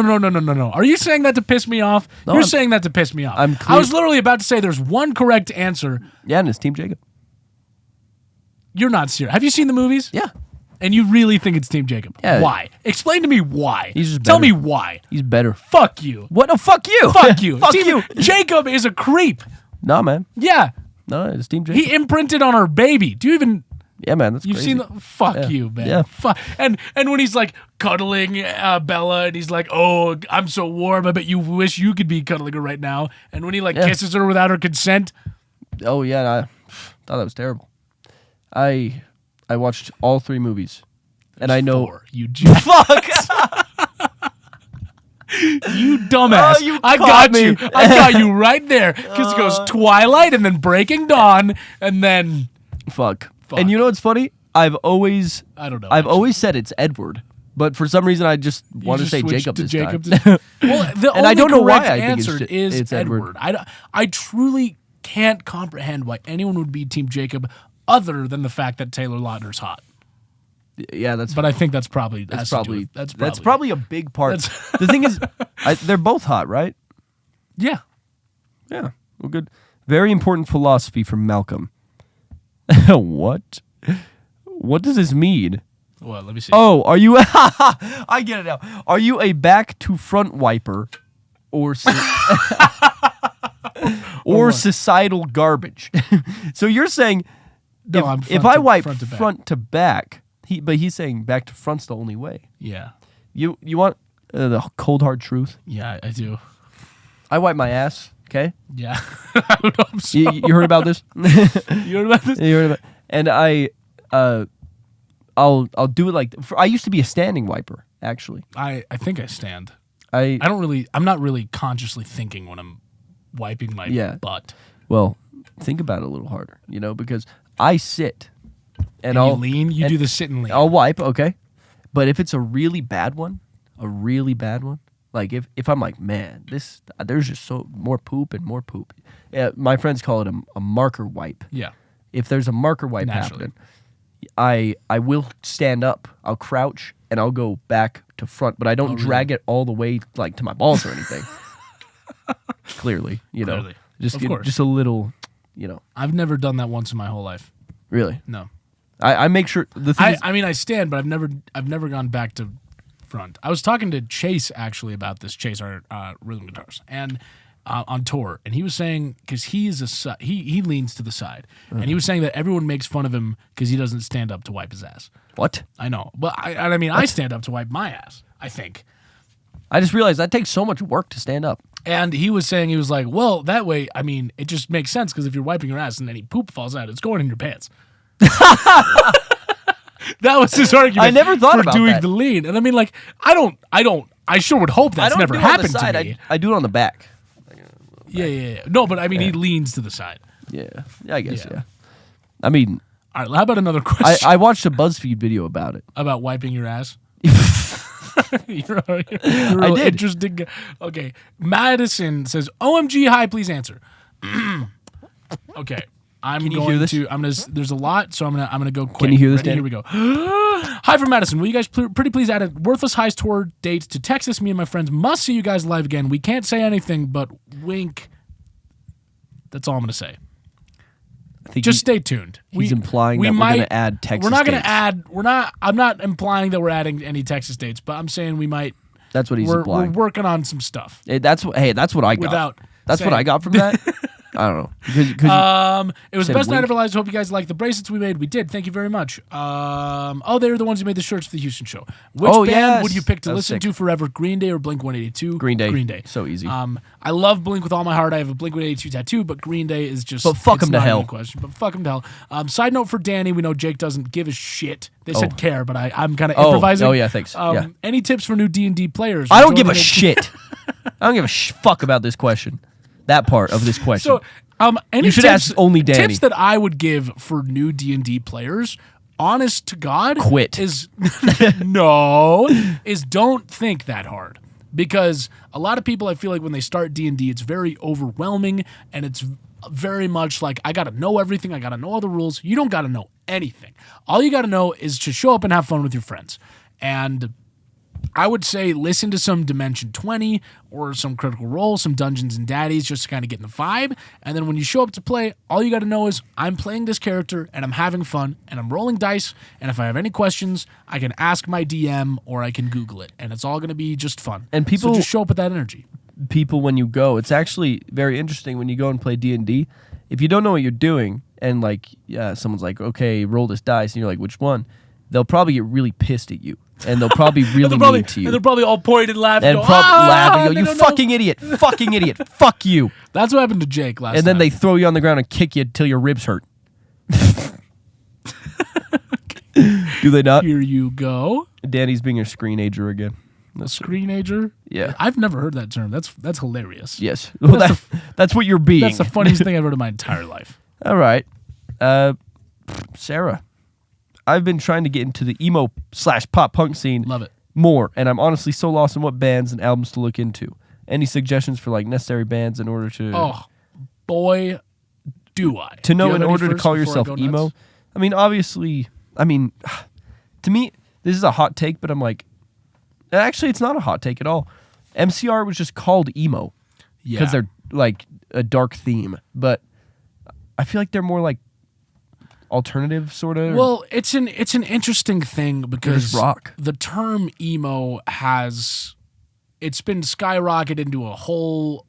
Are you saying that to piss me off? No, You're I'm- saying that to piss me off. I'm I clear- was literally about to say there's one correct answer. Yeah, and it's Team Jacob. You're not serious. Have you seen the movies? Yeah. And you really think it's Team Jacob? Yeah. Why? Explain to me why. He's just Tell better. me why. He's better. Fuck you. What? No, fuck you. Fuck you. fuck Team- you. Jacob is a creep. Nah, man. Yeah. No, it's Team Jacob. He imprinted on our baby. Do you even? Yeah, man. That's You've crazy. seen the fuck Yeah. you, man. Yeah. Fuck. And when he's like cuddling Bella, and he's like, "Oh, I'm so warm. I bet you wish you could be cuddling her right now." And when he like Yeah. kisses her without her consent, Oh yeah, I thought that was terrible. I watched all 3 movies, and I know. Four, you jackass. Fuck. You dumbass. Oh, you I caught got me. you. I got you right there. Because it goes Twilight and then Breaking Dawn and then Fuck. And you know what's funny? I've always I don't know. always said it's Edward, but for some reason I just You want to just say switched Jacob to this Jacob. time. Well, the And I only don't know why correct I think it's answer ju- is it's Edward. I truly can't comprehend why anyone would be Team Jacob other than the fact that Taylor Lautner's hot. Yeah, that's But I think that's probably that's has to do probably with- that's probably a big part. That's- The thing is, they're both hot, right? yeah. Yeah. Well, good. Very important philosophy from Malcolm. What? What does this mean? Well, let me see. Oh, are you? I get it now. Are you a back to front wiper, or or what? societal garbage? So you're saying No, I'm if I wipe front to back. front to back, but he's saying back to front's the only way. Yeah. You want the cold hard truth? Yeah, I do. I wipe my ass. Okay, Yeah. I would hope so. you heard about this? You heard about this? You heard about? And I'll do it like I used to be a standing wiper. Actually, I think I stand. I'm not really consciously thinking when I'm wiping my butt. Well, think about it a little harder, because I sit And I'll you lean, you do the sit and lean. I'll wipe, okay, but if it's a really bad one, like if I'm like, man, there's just so more poop and more poop. My friends call it a marker wipe. Yeah. If there's a marker wipe Naturally. happening, I will stand up, I'll crouch, and I'll go back to front, but I don't drag it all the way like to my balls or anything. Clearly, Clearly. just Of course. just a little, I've never done that once in my whole life. really. No. I make sure the thing is, I mean I stand, but I've never gone back to front. I was talking to Chase actually about this. Chase, our rhythm guitarist, and on tour, and he was saying because he leans to the side, and he was saying that everyone makes fun of him because he doesn't stand up to wipe his ass. what? I know, but I mean I stand up to wipe my ass. I think. I just realized that takes so much work to stand up. And he was saying, he was like, well, that way, I mean, it just makes sense because if you're wiping your ass and any poop falls out, it's going in your pants. That was his argument. I never thought for about doing that. the lean. And I mean, like, I sure would hope that's never happened to me. I do it on the back. Yeah. No, but I mean, he leans to the side. Yeah, I guess. Yeah. Yeah. I mean, All right, how about another question I watched a BuzzFeed video about it. about wiping your ass? You're I real did. interesting. Okay, Madison says, "OMG, hi, please answer." Okay, I'm Can you going hear this? to. I'm gonna. There's a lot, so I'm gonna go quick. Can you hear this, Ready? Danny? Here we go. Hi from Madison. Will you guys pretty please add a Worthless Highs tour date to Texas? Me and my friends must see you guys live again. We can't say anything, but wink. That's all I'm gonna say. I think Just stay tuned. he's implying that we're gonna add Texas We're not going dates. to add. We're not. I'm not implying that we're adding any Texas dates, but I'm saying we might. That's what he's We're implying. working on some stuff. That's what I got. Without That's what saying. I got from that. I don't know. Because It was the said best night wink. of our lives. Hope you guys liked the bracelets we made. We did. Thank you very much. They were the ones who made the shirts for the Houston show. Which band yes. would you pick to That was listen sick. to forever? Green Day or Blink-182? Green Day. Green Day. So easy. I love Blink with all my heart. I have a Blink-182 tattoo, but Green Day is just. But fuck it's 'em to not hell. even a question. But fuck 'em to hell. Side note for Danny, we know Jake doesn't give a shit. They said care, but I'm kind of improvising. Oh yeah, thanks. Yeah. Any tips for new D&D players? I don't give a Joining shit. I don't give a fuck about this question. That part of this question. So, any You should tips, ask only Danny. Tips that I would give for new D&D players, honest to God, Quit. is don't think that hard. Because a lot of people, I feel like when they start D&D, it's very overwhelming and it's very much like, I got to know everything. I got to know all the rules. You don't got to know anything. All you got to know is to show up and have fun with your friends. And I would say listen to some Dimension 20 or some Critical Role, some Dungeons and Daddies, just to kind of get in the vibe. And then when you show up to play, all you got to know is I'm playing this character and I'm having fun and I'm rolling dice. And if I have any questions, I can ask my DM or I can Google it. And it's all going to be just fun. And people- so just show up with that energy. People, when you go, it's actually very interesting when you go and play D&D. If you don't know what you're doing, and like someone's like, okay, roll this dice, and you're like, which one? They'll probably get really pissed at you, and they'll probably really mean to you. And they're probably all pointed, laughing, And go, probably laugh and they go, you don't know." fucking idiot, fucking idiot, fuck you. That's what happened to Jake last And then time. they throw you on the ground and kick you till your ribs hurt. Do they not? Here you go. Danny's being a screenager again. That's Screenager? Yeah. I've never heard that term. That's hilarious. Yes. Well, that's what you're being. That's the funniest thing I've heard in my entire life. All right. Sarah, I've been trying to get into the emo/pop punk scene Love it. more, and I'm honestly so lost in what bands and albums to look into. Any suggestions for like necessary bands in order to Oh, boy, do I. to Do know you have in any order to first call before I yourself go emo? nuts? I mean, obviously, To me, this is a hot take, but I'm like, actually, it's not a hot take at all. MCR was just called emo because they're like a dark theme, but I feel like they're more like alternative sort of. Well, it's an interesting thing because rock. The term emo it's been skyrocketed into a whole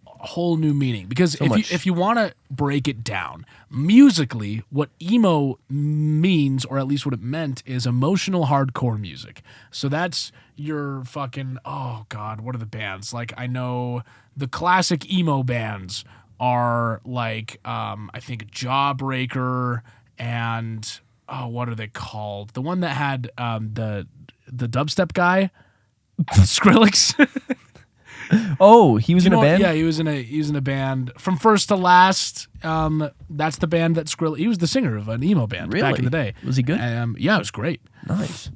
new meaning because if you want to break it down musically, what emo means, or at least what it meant, is emotional hardcore music. So that's your fucking, oh god, what are the bands? Like, I know the classic emo bands are like I think Jawbreaker and what are they called? The one that had the dubstep guy, Skrillex. Oh, he was in a band? Yeah, he was in a band from first to last. That's the band that Skrillex. He was the singer of an emo band back in the day. Was he good? Yeah, it was great. Nice.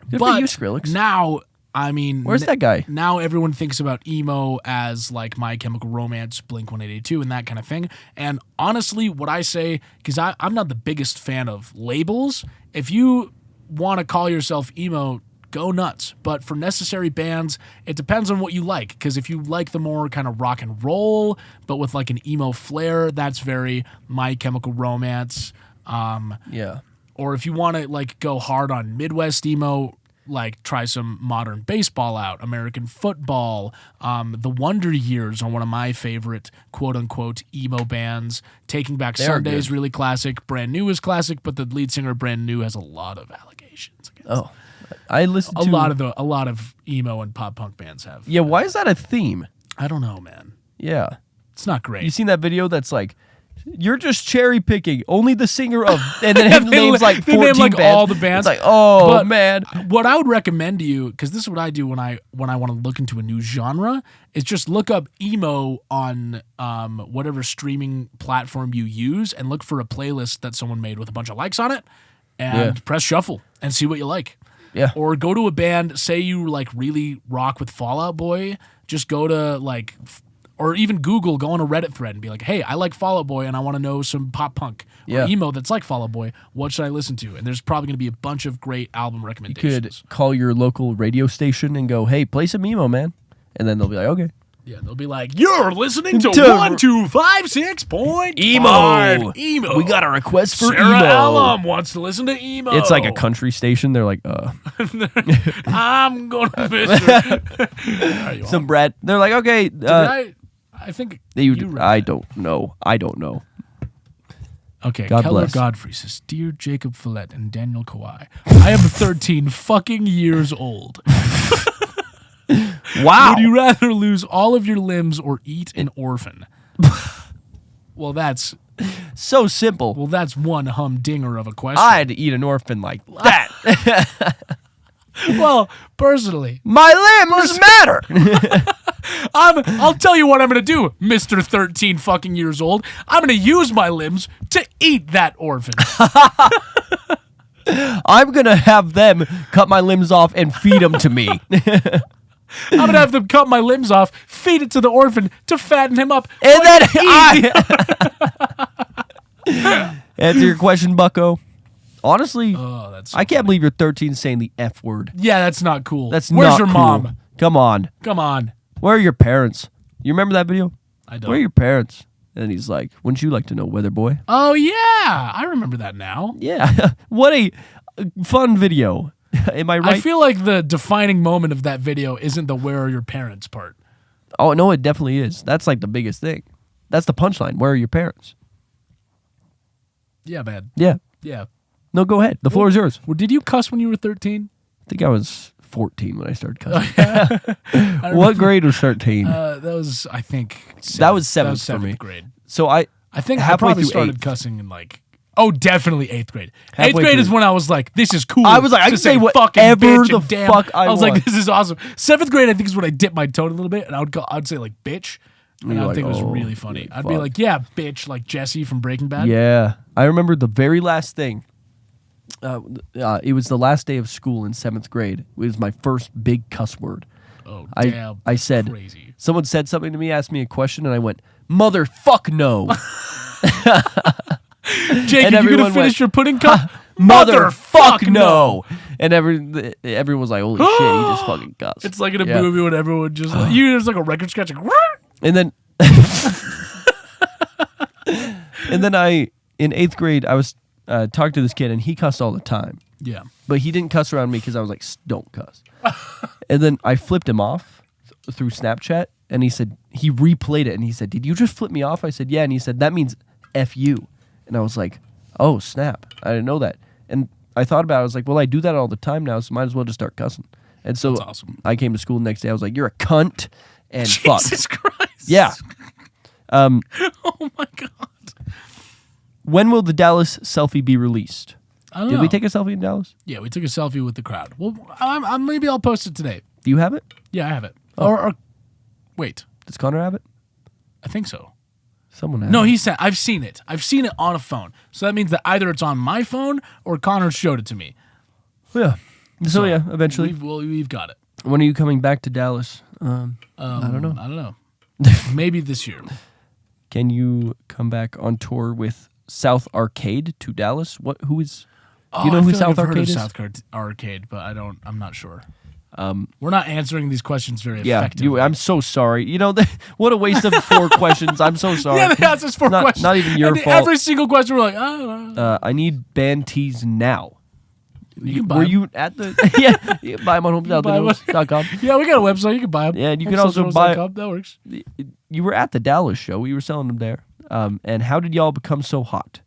Good for you, Skrillex. Now, I mean, where's that guy? Now everyone thinks about emo as like My Chemical Romance, Blink-182, and that kind of thing. And honestly, what I say, because I'm not the biggest fan of labels. If you want to call yourself emo, go nuts. But for necessary bands, it depends on what you like. Because if you like the more kind of rock and roll, but with like an emo flair, that's very My Chemical Romance. Yeah. Or if you want to like go hard on Midwest emo, like try some modern baseball out, American football. The Wonder Years are one of my favorite quote unquote emo bands. Taking Back Sunday is really classic. Brand New is classic, but the lead singer of Brand New has a lot of allegations against Oh. I listened to a lot of emo and pop punk bands have. Yeah, why is that a theme? I don't know, man. Yeah. It's not great. You seen that video that's like, you're just cherry picking. Only the singer of, and then it names like 14 name like bands. all the bands. It's like, oh But man. What I would recommend to you, because this is what I do when I want to look into a new genre, is just look up emo on whatever streaming platform you use, and look for a playlist that someone made with a bunch of likes on it, and press shuffle and see what you like. Yeah. Or go to a band. Say you like really rock with Fall Out Boy. Just go to like. Or even Google, go on a Reddit thread and be like, hey, I like Fall Out Boy and I want to know some pop punk or emo that's like Fall Out Boy. What should I listen to? And there's probably going to be a bunch of great album recommendations. You could call your local radio station and go, hey, play some emo, man. And then they'll be like, okay. Yeah, they'll be like, you're listening to 1256.5 emo. We got a request for Sarah emo. Alum wants to listen to emo. It's like a country station. Know like, I'm going to miss her. Some Brad. They're like, okay. I think I don't know. Okay, God Keller bless. Godfrey says, Dear Jacob Follett and Daniel Kawhi, I am 13 fucking years old. Wow. Would you rather lose all of your limbs or eat an orphan? Well, that's so simple. Well, that's one humdinger of a question. I had to eat an orphan like that. Well, personally, my limbs matter. I'll tell you what I'm going to do, Mr. 13 fucking years old. I'm going to use my limbs to eat that orphan. I'm going to have them cut my limbs off and feed them to me. I'm going to have them cut my limbs off, feed it to the orphan to fatten him up. And then answer your question, bucko. Honestly, that's so I can't believe you're 13 saying the F word. Yeah, that's not cool. Where's your cool. mom? Come on. Where are your parents? You remember that video? I don't. Where are your parents? And he's like, wouldn't you like to know, weather boy? Oh, yeah. I remember that now. Yeah. What a fun video. Am I right? I feel like the defining moment of that video isn't the where are your parents part. Oh, no, it definitely is. That's like the biggest thing. That's the punchline. Where are your parents? Yeah, man. Yeah. Yeah. No, go ahead. The floor is yours. Well, did you cuss when you were 13? I think I was 14 when I started cussing. What grade was 13? That was, I think, that was seventh for me. Grade. So I think I probably started cussing in like, definitely 8th grade. 8th grade is when I was like, this is cool. I was like, I can say whatever the fuck I was want. like, this is awesome. 7th grade, I think, is when I dipped my toe a little bit, and I'd say like bitch. And I would think it was really funny. I'd be like, yeah, bitch, like Jesse from Breaking Bad. Yeah. I remember the very last thing. It was the last day of school in 7th grade. It was my first big cuss word. Oh, damn. I said, crazy. Someone said something to me, asked me a question, and I went, motherfuck no. Jake, are you going to finish your pudding cup? Motherfuck no. And everyone was like, holy shit, he just fucking cussed. It's like in a movie when everyone just like, there's like a record scratch. Like, and then and then in 8th grade, I was talking to this kid, and he cussed all the time. yeah. But he didn't cuss around me because I was like, don't cuss. And then I flipped him off through Snapchat, and he replayed it, and he said, did you just flip me off? I said, yeah. And he said, that means F you. And I was like, oh, snap. I didn't know that. And I thought about it. I was like, well, I do that all the time now, so might as well just start cussing. And so That's awesome. I came to school the next day. I was like, you're a cunt and fuck. Jesus Christ. Yeah. Oh my God. When will the Dallas selfie be released? I don't Did know. we take a selfie in Dallas? Yeah, we took a selfie with the crowd. Well, maybe I'll post it today. Do you have it? Yeah, I have it. Oh. Or wait, Does Connor have it? I think so. Someone has No, it. he said I've seen it. I've seen it on a phone. So that means that either it's on my phone or Connor showed it to me. Yeah. So yeah, eventually. We've got it. When are you coming back to Dallas? I don't know. I don't know. Maybe this year. Can you come back on tour with South Arcade to Dallas? Who is? Do you know who South Arcade is? South Arcade, but I'm not sure. We're not answering these questions very Yeah, effectively. I'm so sorry. You know, what a waste of 4 questions. I'm so sorry. Yeah, they asked us 4 questions. Not even your and fault. Every single question, we're like, oh. I need band tees now. You can buy Were them. you at the? Yeah, you can buy them on hometown.com. Yeah, we got a website. You can buy them. Yeah, and you can also buy. That works. You were at the Dallas show. You were selling them there. And how did y'all become so hot?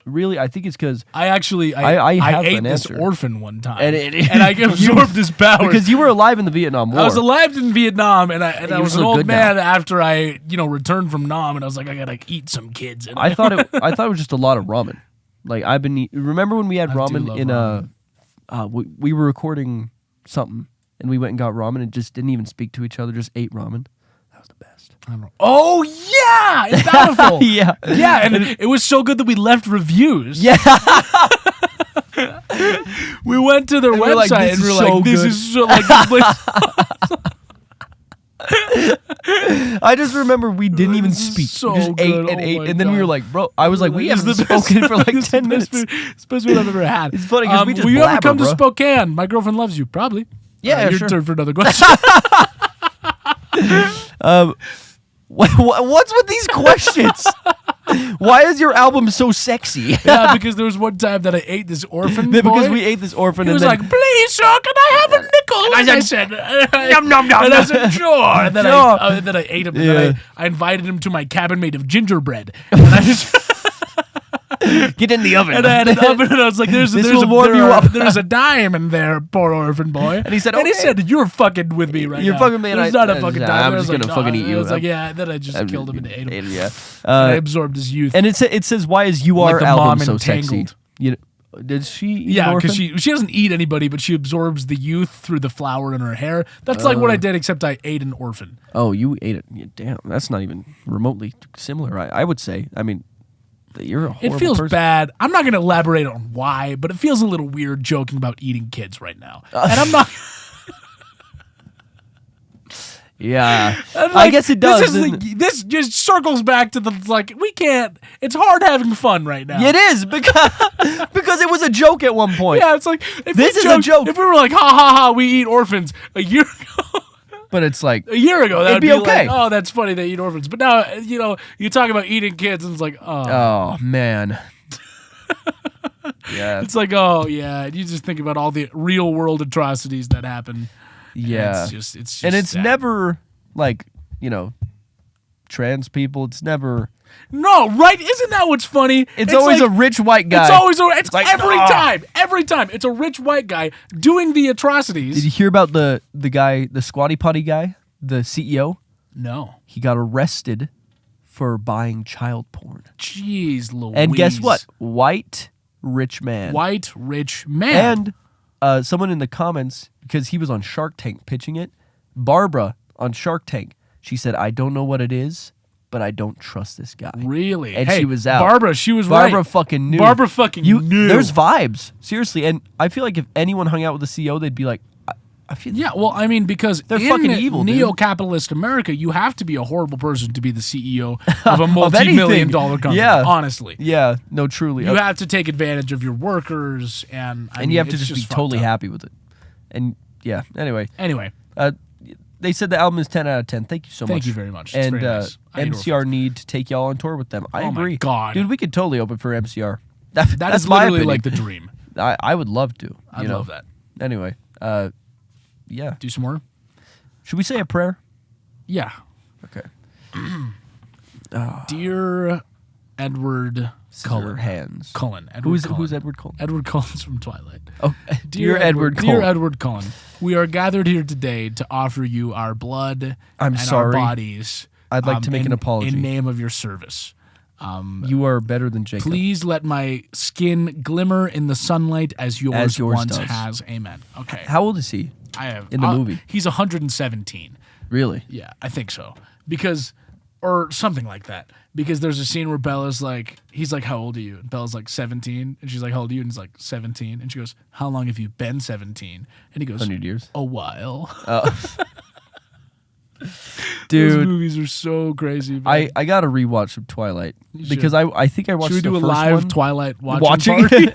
Really, I think it's because I have an ate this answer. orphan one time, and I absorbed his powers because you were alive in the Vietnam War. I was alive in Vietnam, and I was an look old good man now. after I returned from Nam, and I was like, I gotta eat some kids. And I thought it was just a lot of ramen. Like I've been. Remember when we had I do ramen love in ramen. we were recording something and we went and got ramen and just didn't even speak to each other. Just ate ramen. That was the best. Oh yeah, it's bountiful. Yeah. Yeah, and it was so good that we left reviews. Yeah. We went to their we're like, website "This and we were is so like, this good." is so like this place. I just remember we didn't even This is speak. so we just ate good. and Oh ate, my and then we were God. like, bro. I was like, we This haven't is the best spoken for like This is 10 the best minutes. food- it's the best food I've ever had. It's funny 'cause we just will you ever blabber, come bro. to Spokane? My girlfriend loves you, probably. Yeah, your sure. turn for another question. What's with these questions? Why is your album so sexy? Yeah, because there was one time that I ate this orphan Because boy. we ate this orphan He and was then like, please, sir, can I have a nickel? And I said, Nom, nom, nom, and I nom. said, sure. And then, Sure. then I ate him. And Yeah. then I invited him to my cabin made of gingerbread. And I just... get in the oven. And I had an oven, and I was like, This will warm you up. There's a dime in there, poor orphan boy. And he said, and he okay. said, you're fucking with me right You're now. fucking me, and There's I- not a fucking nah, dime. I'm I was just gonna like, fucking no. eat you. I was like, yeah. Then I just killed him and ate him. Yeah. And I absorbed his youth. And it says, why is You Like Are the album mom so in sexy? Tangled. You know, did she eat Yeah, an because orphan? she doesn't eat anybody, but she absorbs the youth through the flower in her hair. That's like what I did, except I ate an orphan. Oh, you ate it. Yeah, damn, that's not even remotely similar. I would say. I mean, you're a horrible It feels person. bad. I'm not going to elaborate on why, but it feels a little weird joking about eating kids right now. And I'm not. Yeah, And, I guess it does. This just circles back to the we can't. It's hard having fun right now. It is because it was a joke at one point. Yeah, it's like if This we is a joke. If we were like, ha ha ha, we eat orphans a year ago. But it's like, A year ago, that It'd would be okay. like, oh, that's funny they eat orphans. But now, you talk about eating kids, and it's like, oh man. Yeah. it's like, oh yeah. You just think about all the real world atrocities that happen. Yeah. it's just And it's sad. never like, trans people. It's never. No, right? Isn't that what's funny? It's always like, a rich white guy. It's always it's like, every "Ah." time. Every time. It's a rich white guy doing the atrocities. Did you hear about the guy, the squatty potty guy, the CEO? No. He got arrested for buying child porn. Jeez Louise. And guess what? White rich man. White rich man. And someone in the comments, because he was on Shark Tank pitching it, Barbara on Shark Tank, she said, I don't know what it is, but I don't trust this guy. Really? And Hey, she was out. Barbara, she was Barbara right. fucking knew. Barbara fucking knew. There's vibes. Seriously. And I feel like if anyone hung out with the CEO, they'd be like, I feel Yeah, well, I mean, because They're in fucking evil, dude. neo-capitalist America, you have to be a horrible person to be the CEO of a anything. multi-million-dollar company. Yeah. Honestly, Yeah, no, truly. you have to take advantage of your workers, and I and mean, you have to it's just be fucked totally up. happy with it. And yeah, anyway. Anyway, They said the album is 10 out of 10. Thank you so much. thank you very much. It's And very nice. I adore MCR need to take y'all on tour with them. I Oh my agree. God. Dude, we could totally open for MCR. That That's is my literally opinion. like the dream. I would love to. I you know? love that. Anyway, yeah. Do some more. Should we say a prayer? Yeah, Okay. dear Edward Cullen. Hands. Cullen. Edward Who's Cullen. Edward Cullen? Edward Cullen's from Twilight. Oh, dear Edward Cullen. Dear Edward Cullen, we are gathered here today to offer you our blood I'm and sorry. our bodies. I'd like to make an apology. in name of your service. You are better than Jacob. Please let my skin glimmer in the sunlight as yours once does. has. Amen. Okay. How old is he? I have in the movie? He's 117. Really? Yeah, I think so. Because, or something like that. Because there's a scene where Bella's like, he's like, how old are you? And Bella's like 17. And she's like, how old are you? And he's like, 17. And she goes, how long have you been 17? And he goes, 100 years. a while. Dude, Those movies are so crazy. Man. I got to rewatch of Twilight. You Because I think I watched Should we the do a first live one. Twilight watching party?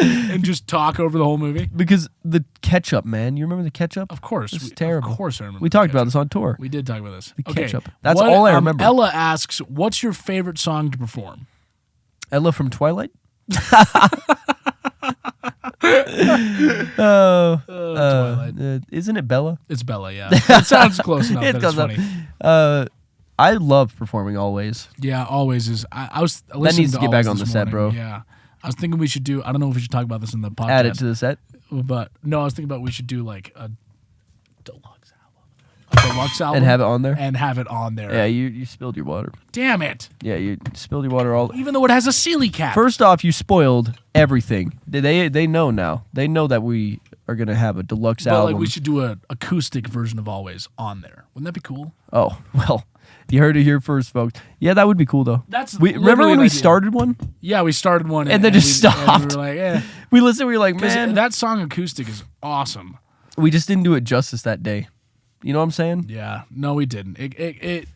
And just talk over the whole movie? Because the ketchup, man. You remember the ketchup? Of course. It's terrible. Of course I remember. We talked about this on tour. We did talk about this. The Okay. ketchup. That's all I remember. Ella asks, what's your favorite song to perform? Ella from Twilight? Twilight. Isn't it Bella? It's Bella, yeah. It sounds close enough It that it's goes up. funny. I love performing always. Yeah, always is. I was listening needs to get back Always on the this set, morning. bro. Yeah. I was thinking we should do, I don't know if we should talk about this in the podcast. Add it to the set. But no, I was thinking about we should do like a deluxe album. A deluxe album. And have it on there? And have it on there. Yeah, you spilled your water. Damn it. Yeah, you spilled your water all. Even though it has a Sealy cap. First off, you spoiled everything. They know now. They know that we are gonna have a deluxe but album. like we should do an acoustic version of Always on there. Wouldn't that be cool? Oh well, you heard it here first, folks. Yeah, that would be cool though. That's remember literally when an we idea. started one Yeah, we started one And then just and stopped. we were like, eh. we listened. We were like, 'Cause man, that song acoustic is awesome. we just didn't do it justice that day. You know what I'm saying? Yeah, no, we didn't. It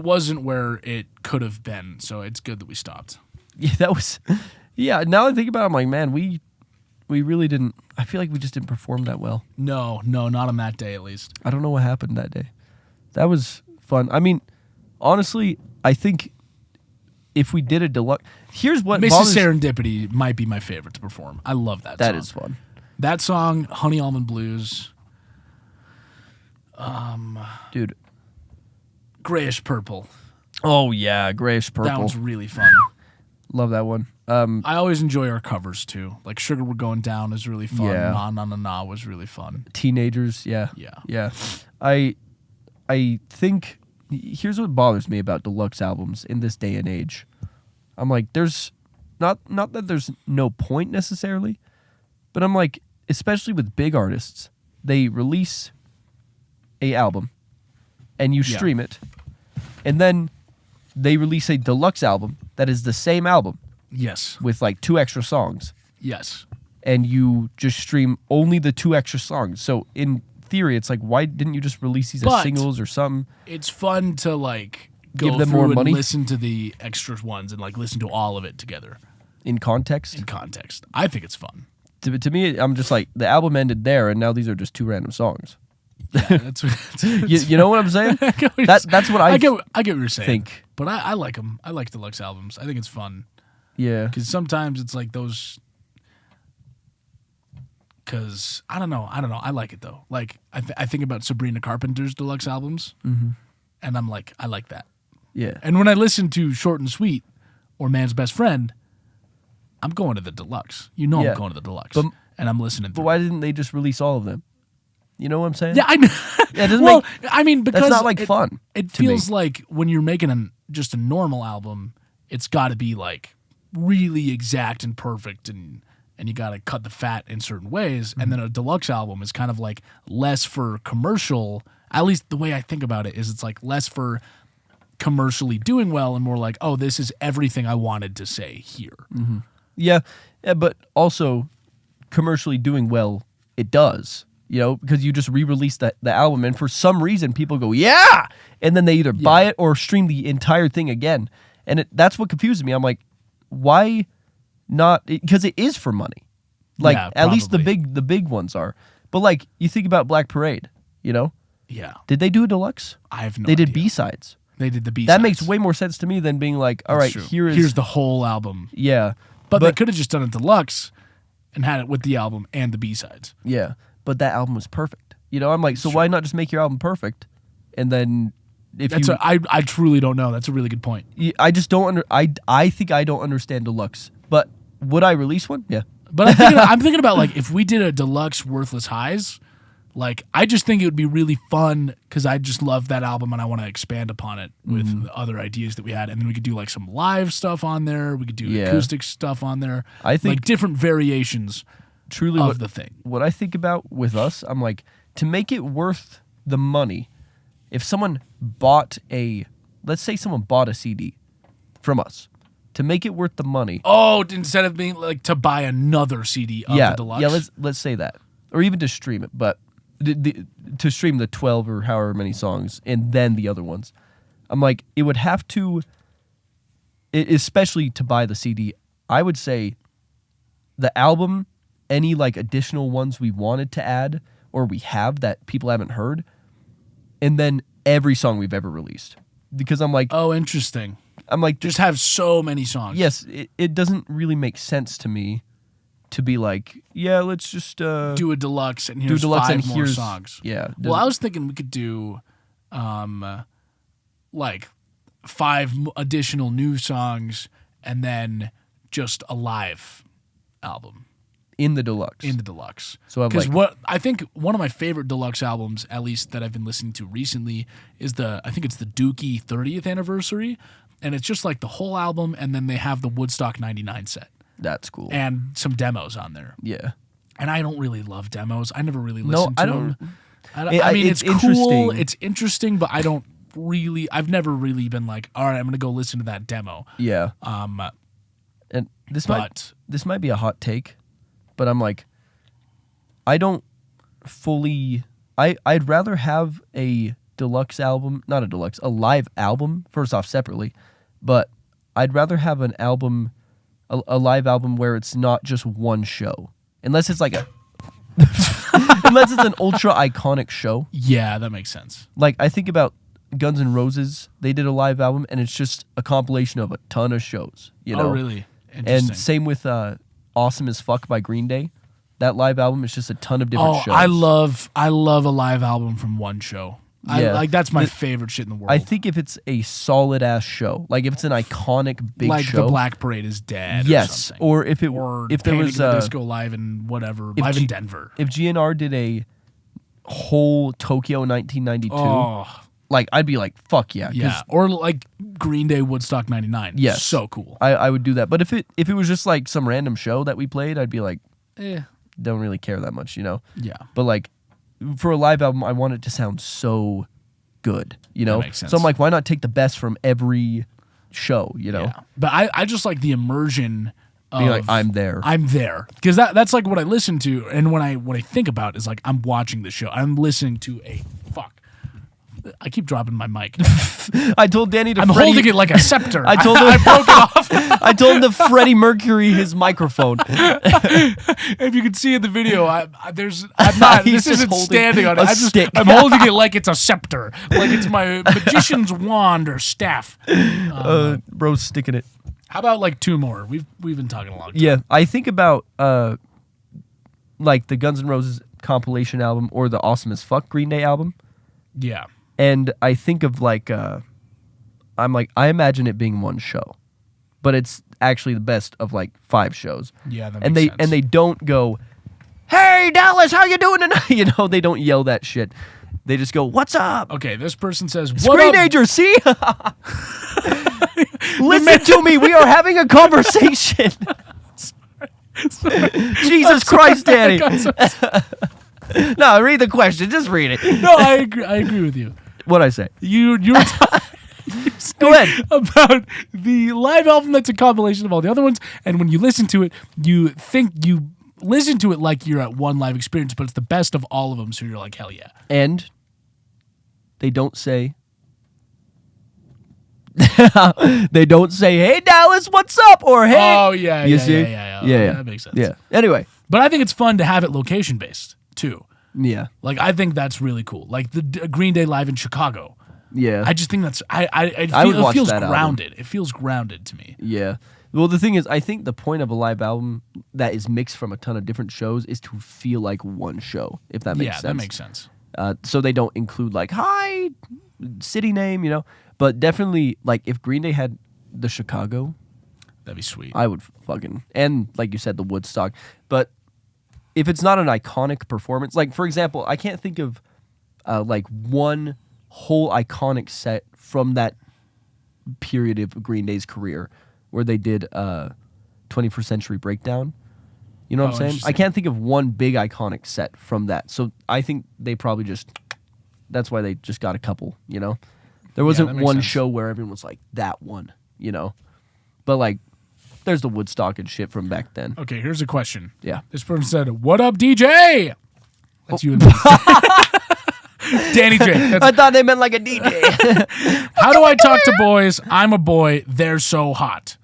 wasn't where it could have been, so it's good that we stopped. Yeah, that was. Yeah, now that I think about it, I'm like, man, we really didn't. I feel like we just didn't perform that well. No, not on that day at least. I don't know what happened that day. That was fun. I mean, honestly, I think if we did a deluxe, here's what Mrs. bothers- Serendipity might be my favorite to perform. I love that. That song. is fun. That song, Honey Almond Blues, Dude. Grayish Purple. Oh yeah, grayish purple. That one's really fun. Love that one. I always enjoy our covers too. Like Sugar We're Going Down is really fun. Yeah. Na Na Na Na was really fun. Teenagers, yeah. Yeah. Yeah. I think here's what bothers me about deluxe albums in this day and age. I'm like, there's not that there's no point necessarily, but I'm like, especially with big artists, they release a album and you Yeah. stream it, and then they release a deluxe album that is the same album Yes. with like 2 extra songs, Yes. and you just stream only the 2 extra songs. So in theory, it's like, why didn't you just release these as But- singles or something? It's fun to like Give go them through more and money? listen to the extra ones and like listen to all of it together In context, in context. I think it's fun. to me, I'm just like, the album ended there, and now these are just 2 random songs. Yeah, that's You know what I'm saying? I get what you're That's what I get what you're saying. think. But I like them. I like deluxe albums. I think it's fun Yeah. because sometimes it's like those. Because I don't know. I like it though. Like I think about Sabrina Carpenter's deluxe albums, and I'm like, I like that. Yeah. And when I listen to Short and Sweet or Man's Best Friend, I'm going to the deluxe. You know, Yeah. I'm going to the deluxe, But- and I'm listening. But through why didn't they just release all of them? You know what I'm saying? Yeah, I know. Yeah, it doesn't well, make- I mean, because That's not like it, fun. It to me. feels like when you're making just a normal album, it's got to be like really exact and perfect, and you got to cut the fat in certain ways. And then a deluxe album is kind of like less for commercial. At least the way I think about it is, it's like less for commercially doing well and more like, oh, this is everything I wanted to say here. Yeah, but also commercially doing well, it does. you know, because you just re-released the album, and for some reason people go, yeah, and then they either buy it or stream the entire thing again, and that's what confuses me. I'm like, why not? Because it is for money, like at least the big ones are. But like you think about Black Parade, you know, did they do a deluxe? I have no They idea. did B-sides. They did the B-sides. That makes way more sense to me than being like, all right, here's the whole album. Yeah. But they could have just done a deluxe and had it with the album and the B-sides. Yeah. But that album was perfect. You know, I'm like, so why not just make your album perfect? And then I truly don't know. That's a really good point. I just don't I think I don't understand deluxe. But would I release one? Yeah. But I'm thinking about like if we did a deluxe Worthless Highs, like I just think it would be really fun because I just love that album and I want to expand upon it with the other ideas that we had, and then we could do like some live stuff on there. We could do acoustic stuff on there. I think like different variations. Truly, of the thing. What I think about with us, I'm like, to make it worth the money, if someone let's say someone bought a CD from us, to make it worth the money. Oh, instead of being like to buy another CD of the deluxe. Yeah, let's say that, or even to stream it, but to stream the 12 or however many songs and then the other ones, I'm like, it would have to, especially to buy the CD. I would say the album. Any like additional ones we wanted to add or we have that people haven't heard, and then every song we've ever released. Because I'm like, oh, interesting. I'm like, just have so many songs. Yes, it doesn't really make sense to me to be like, yeah, let's just do a deluxe and here's five more songs. Yeah. Well, I was thinking we could do like 5 additional new songs and then just a live album. In the deluxe. So because what I think one of my favorite deluxe albums, at least that I've been listening to recently, is I think it's the Dookie 30th anniversary, and it's just like the whole album, and then they have the Woodstock 99 set. That's cool. And some demos on there. Yeah. And I don't really love demos. I never really listened to them. I mean, it's cool. It's interesting, but I've never really been like, all right, I'm going to go listen to that demo. Yeah. And this might be a hot take. But I'm like, I'd rather have a deluxe album, not a deluxe, a live album, first off separately, but I'd rather have an album, a live album where it's not just one show. Unless it's like unless it's an ultra iconic show. Yeah, that makes sense. Like, I think about Guns N' Roses, they did a live album, and it's just a compilation of a ton of shows. You know? Oh, really? Interesting. And same with Awesome as Fuck by Green Day. That live album is just a ton of different shows. I love a live album from one show. Yeah. That's my favorite shit in the world. I think if it's a solid ass show, like if it's an iconic big show, like the Black Parade is dead. Yes, or something. or if there was a Disco live in whatever, live in Denver. If GNR did a whole Tokyo 1992, like I'd be like, fuck yeah, yeah. Or like Green Day Woodstock 99. Yes, so cool. I would do that. But if it was just like some random show that we played, I'd be like, don't really care that much, you know? Yeah. But like for a live album, I want it to sound so good, you know? That makes sense. So I'm like, why not take the best from every show, you know? Yeah. But I just like the immersion of being like, I'm there. Because that's like what I listen to, and what I think about is like I'm watching the show. I'm listening to I keep dropping my mic. I told Danny to. I'm holding it like a scepter. I told him I broke it off. I told him to Freddie Mercury his microphone. If you can see in the video, I'm not. This isn't standing on it. I'm holding it like it's a scepter, like it's my magician's wand or staff. Bro's sticking it. How about like 2 more? We've been talking a long time. Yeah, I think about like the Guns N' Roses compilation album or the Awesome as Fuck Green Day album. Yeah. And I think of like, I imagine it being one show, but it's actually the best of like 5 shows. Yeah, that makes sense. And they don't go, "Hey Dallas, how you doing tonight?" You know, they don't yell that shit. They just go, "What's up?" Okay, this person says, "Screenager, see? Listen to me. We are having a conversation." Sorry. Jesus Christ, Danny. No, read the question. Just read it. No, I agree with you. What'd I say? You were Go ahead. About the live album that's a compilation of all the other ones, and when you listen to it, you think you listen to it like you're at one live experience, but it's the best of all of them. So you're like, hell yeah. And they don't say, hey, Dallas, what's up? Or, hey. Oh, yeah, you yeah, see? yeah. That makes sense. Yeah. Anyway. But I think it's fun to have it location-based, too. Yeah. Like, I think that's really cool. Like, the Green Day live in Chicago. Yeah. I just think that's, it watch feels that album. grounded. It feels grounded to me. Yeah. Well, the thing is, I think the point of a live album that is mixed from a ton of different shows is to feel like one show, if that makes sense. Yeah, that makes sense. So they don't include like, hi, city name, you know. But definitely, like, if Green Day had the Chicago, that'd be sweet. I would fucking, and like you said, the Woodstock. But if it's not an iconic performance, like, for example, I can't think of like one whole iconic set from that period of Green Day's career where they did 21st Century Breakdown. You know what I'm saying? I can't think of one big iconic set from that. So I think they probably that's why they just got a couple, you know? There wasn't one show where everyone was like, that one, you know? But like, there's the Woodstock and shit from back then. Okay, here's a question. Yeah. This person said, "What up, DJ?" That's you and Danny J. I thought they meant like a DJ. How do I talk to boys? I'm a boy. They're so hot.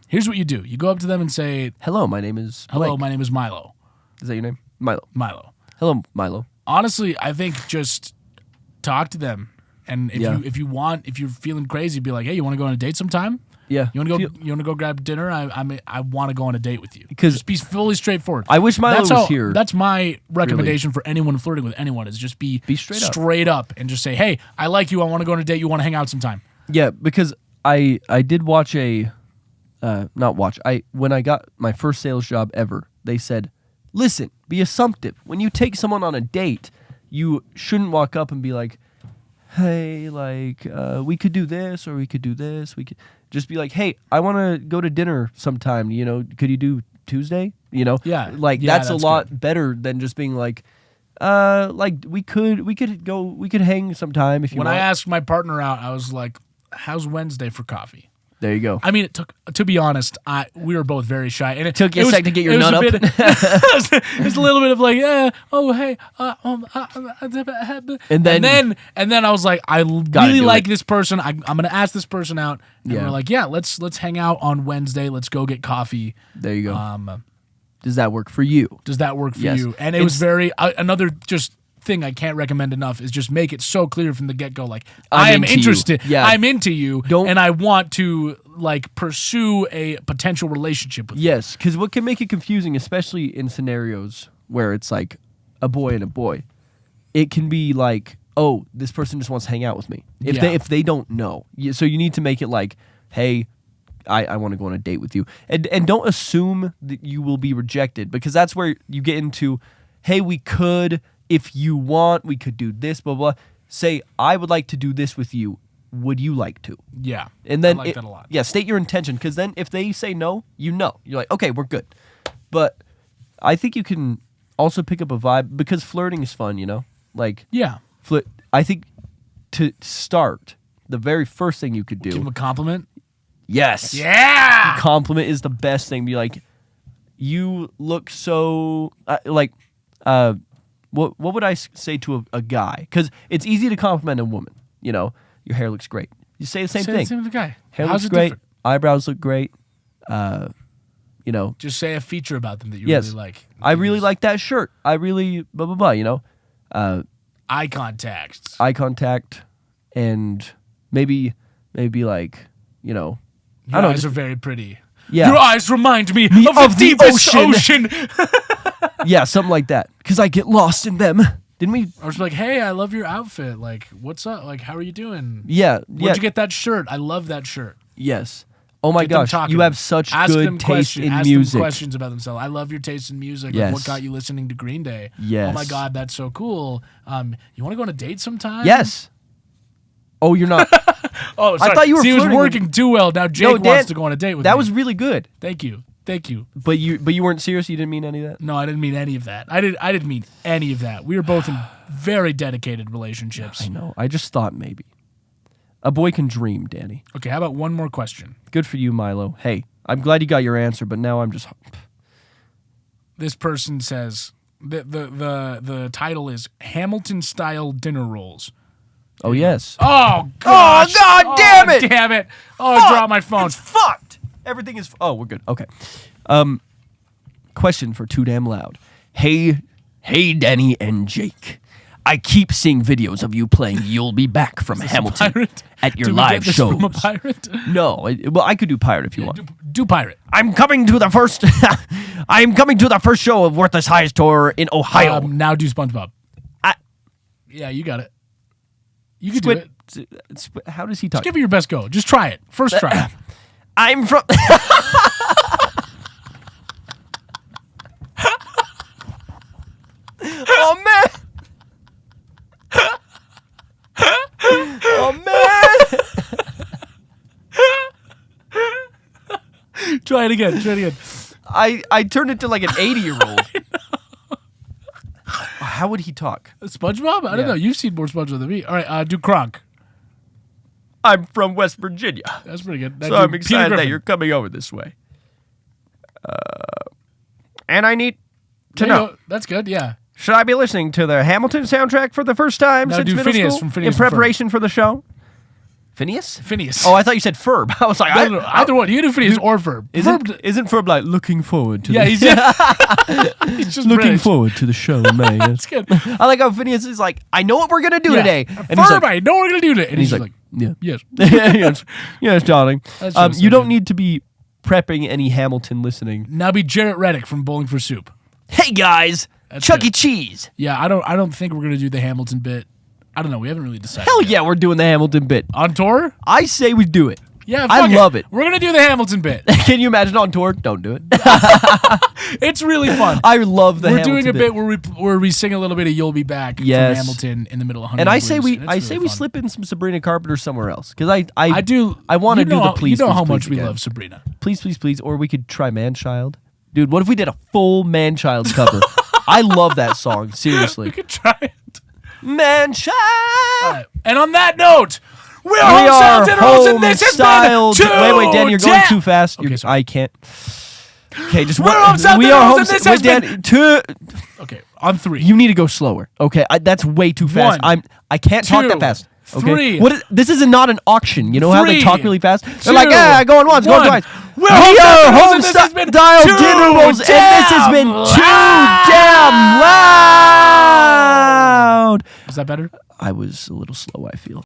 Here's what you do. You go up to them and say, hello, my name is "Hello, Blake." my name is Milo." Is that your name? Milo. Milo. Hello, Milo. Honestly, I think just talk to them. And if Yeah. if you're feeling crazy, be like, "Hey, you want to go on a date sometime? Yeah. You want to go grab dinner? I want to go on a date with you." 'Cause just be fully straightforward. I wish Milo was here. That's my recommendation for anyone flirting with anyone is just be straight up and just say, "Hey, I like you. I want to go on a date. You want to hang out sometime?" Yeah, because I did watch when I got my first sales job ever, they said, listen, be assumptive. When you take someone on a date, you shouldn't walk up and be like, hey, like, we could do this or we could do this. We could just be like, hey, I want to go to dinner sometime. You know, could you do Tuesday? You know? Yeah. Like, Yeah, that's a lot better than just being like we could hang sometime if you want. When I asked my partner out, I was like, how's Wednesday for coffee? There you go. I mean, to be honest, we were both very shy, and it took you a second to get your nut up. It's a little bit of like, oh hey, and then I was like, I really like this person. I'm gonna ask this person out, and we're like, yeah, let's hang out on Wednesday. Let's go get coffee. There you go. Does that work for you? Does that work for you? And it was very another just thing I can't recommend enough is just make it so clear from the get-go, like, I am interested. Yeah. I'm into you, and I want to like pursue a potential relationship with you. Yes, because what can make it confusing, especially in scenarios where it's like a boy and a boy, it can be like, oh, this person just wants to hang out with me. If they don't know. So you need to make it like, hey, I want to go on a date with you. And don't assume that you will be rejected, because that's where you get into, hey, we could, if you want, we could do this, blah, blah. Say, I would like to do this with you. Would you like to? Yeah. And then I like that a lot. Yeah, state your intention, because then if they say no, you know. You're like, okay, we're good. But I think you can also pick up a vibe, because flirting is fun, you know? Like, yeah. I think to start, the very first thing you could do. Give them a compliment. Yes. Yeah. Compliment is the best thing. Be like, you look so what would I say to a guy? Because it's easy to compliment a woman. You know, your hair looks great. You say the same thing. Same with the guy. Hair How's looks it great. different? Eyebrows look great. You know. Just say a feature about them that you yes, really like. I really like that shirt. I really blah blah blah. You know. Eye contact. And maybe like, you know. Your eyes are very pretty. Yeah. Your eyes remind me of the deepest ocean. Yeah, something like that. Because I get lost in them. Didn't we? I was like, hey, I love your outfit. Like, what's up? Like, how are you doing? Yeah. Where'd you get that shirt? I love that shirt. Yes. Oh my gosh, you have such good taste in ask music. Them questions about themselves. I love your taste in music. Yes. Like, what got you listening to Green Day? Yes. Oh my God, that's so cool. You want to go on a date sometime? Yes. Oh, you're not. Oh, sorry. I thought you were. See, he was flirting working too well. Now Jake wants to go on a date with me. That was really good. Thank you. But you weren't serious. You didn't mean any of that. No, I didn't mean any of that. I didn't mean any of that. We were both in very dedicated relationships. I know. I just thought maybe a boy can dream, Danny. Okay, how about one more question? Good for you, Milo. Hey, I'm glad you got your answer, but now I'm just. this person says the title is Hamilton style dinner rolls. Oh yes. Oh gosh. Oh god damn it! Damn it! Oh, I dropped my phone. It's fucked. Everything is. Oh, we're good. Okay. Question for Too Damn Loud. Hey, Danny and Jake. I keep seeing videos of you playing "You'll Be Back" from Hamilton at your live shows. From a pirate? No, well, I could do pirate if you want. Do pirate. I'm coming to the first. I'm coming to the first show of Worthless Highest Tour in Ohio. Now do SpongeBob. I- Yeah, you got it. You can do it. How does he talk? Just give it your best go. Just try it. First try. I'm from. Oh man! Oh man! Try it again. I turned it to like an 80-year-old. How would he talk? SpongeBob? I don't know. You've seen more SpongeBob than me. All right, do Kronk. I'm from West Virginia, That's pretty good. so I'm excited that you're coming over this way. And I need to know. That's good. Yeah. Should I be listening to the Hamilton soundtrack for the first time No, since do middle Phineas school from Phineas in and Ferb. preparation for the show? Phineas? Phineas. Oh, I thought you said Ferb. I was like, No, either one. You can do Phineas or Ferb. Isn't Ferb like looking forward to? Yeah, the he's just looking British. forward to the show, man. That's good. I like how Phineas is like, I know what we're gonna do today, and Ferb, he's like, I know what we're gonna do today. And he's he's like, yeah, yes. yes, darling. That's just You so don't good. need to be prepping any Hamilton listening. Now be Jarrett Reddick from Bowling for Soup. Hey guys, That's Chuck E. good. Cheese. Yeah, I don't think we're gonna do the Hamilton bit. I don't know. We haven't really decided. Hell yet. yeah, we're doing the Hamilton bit. On tour? I say we do it. Yeah, I fuck love it. We're gonna do the Hamilton bit. Can you imagine on tour? Don't do it. It's really fun. I love the We're Hamilton doing a bit where we sing a little bit of "You'll Be Back" Yes. from Hamilton in the middle of 100 And I say Blues, we, and I it's say really we fun. slip in some Sabrina Carpenter somewhere else because I do. I want to you do know the how- please. You know please, how please much we again. love Sabrina. Please, please, please, or we could try Man-Child. Dude, what if we did a full Man-Child cover? I love that song. We Seriously, could try it. Man-Child. All right. And on that note, we We are are Homestyle Dinners, and this has home-styled. been Wait, Dan, you're going too fast. Okay, You're- sorry. I can't. Okay, just We're one. Homestyle We Dinners, are and this home. has Wait, been- Dan, two. Okay, on three. You need to go slower. Okay, that's way too fast. One, I can't talk that two, fast. Okay, three. this is not an auction. You know how they Three, talk really fast? two, They're like, yeah, going once, going one. twice. We're We are Homestyle Dinners, and this has been Homestyle Too Dinner Rolls, and this has been Damn Too Damn Loud. Is that better? I was a little slow, I feel.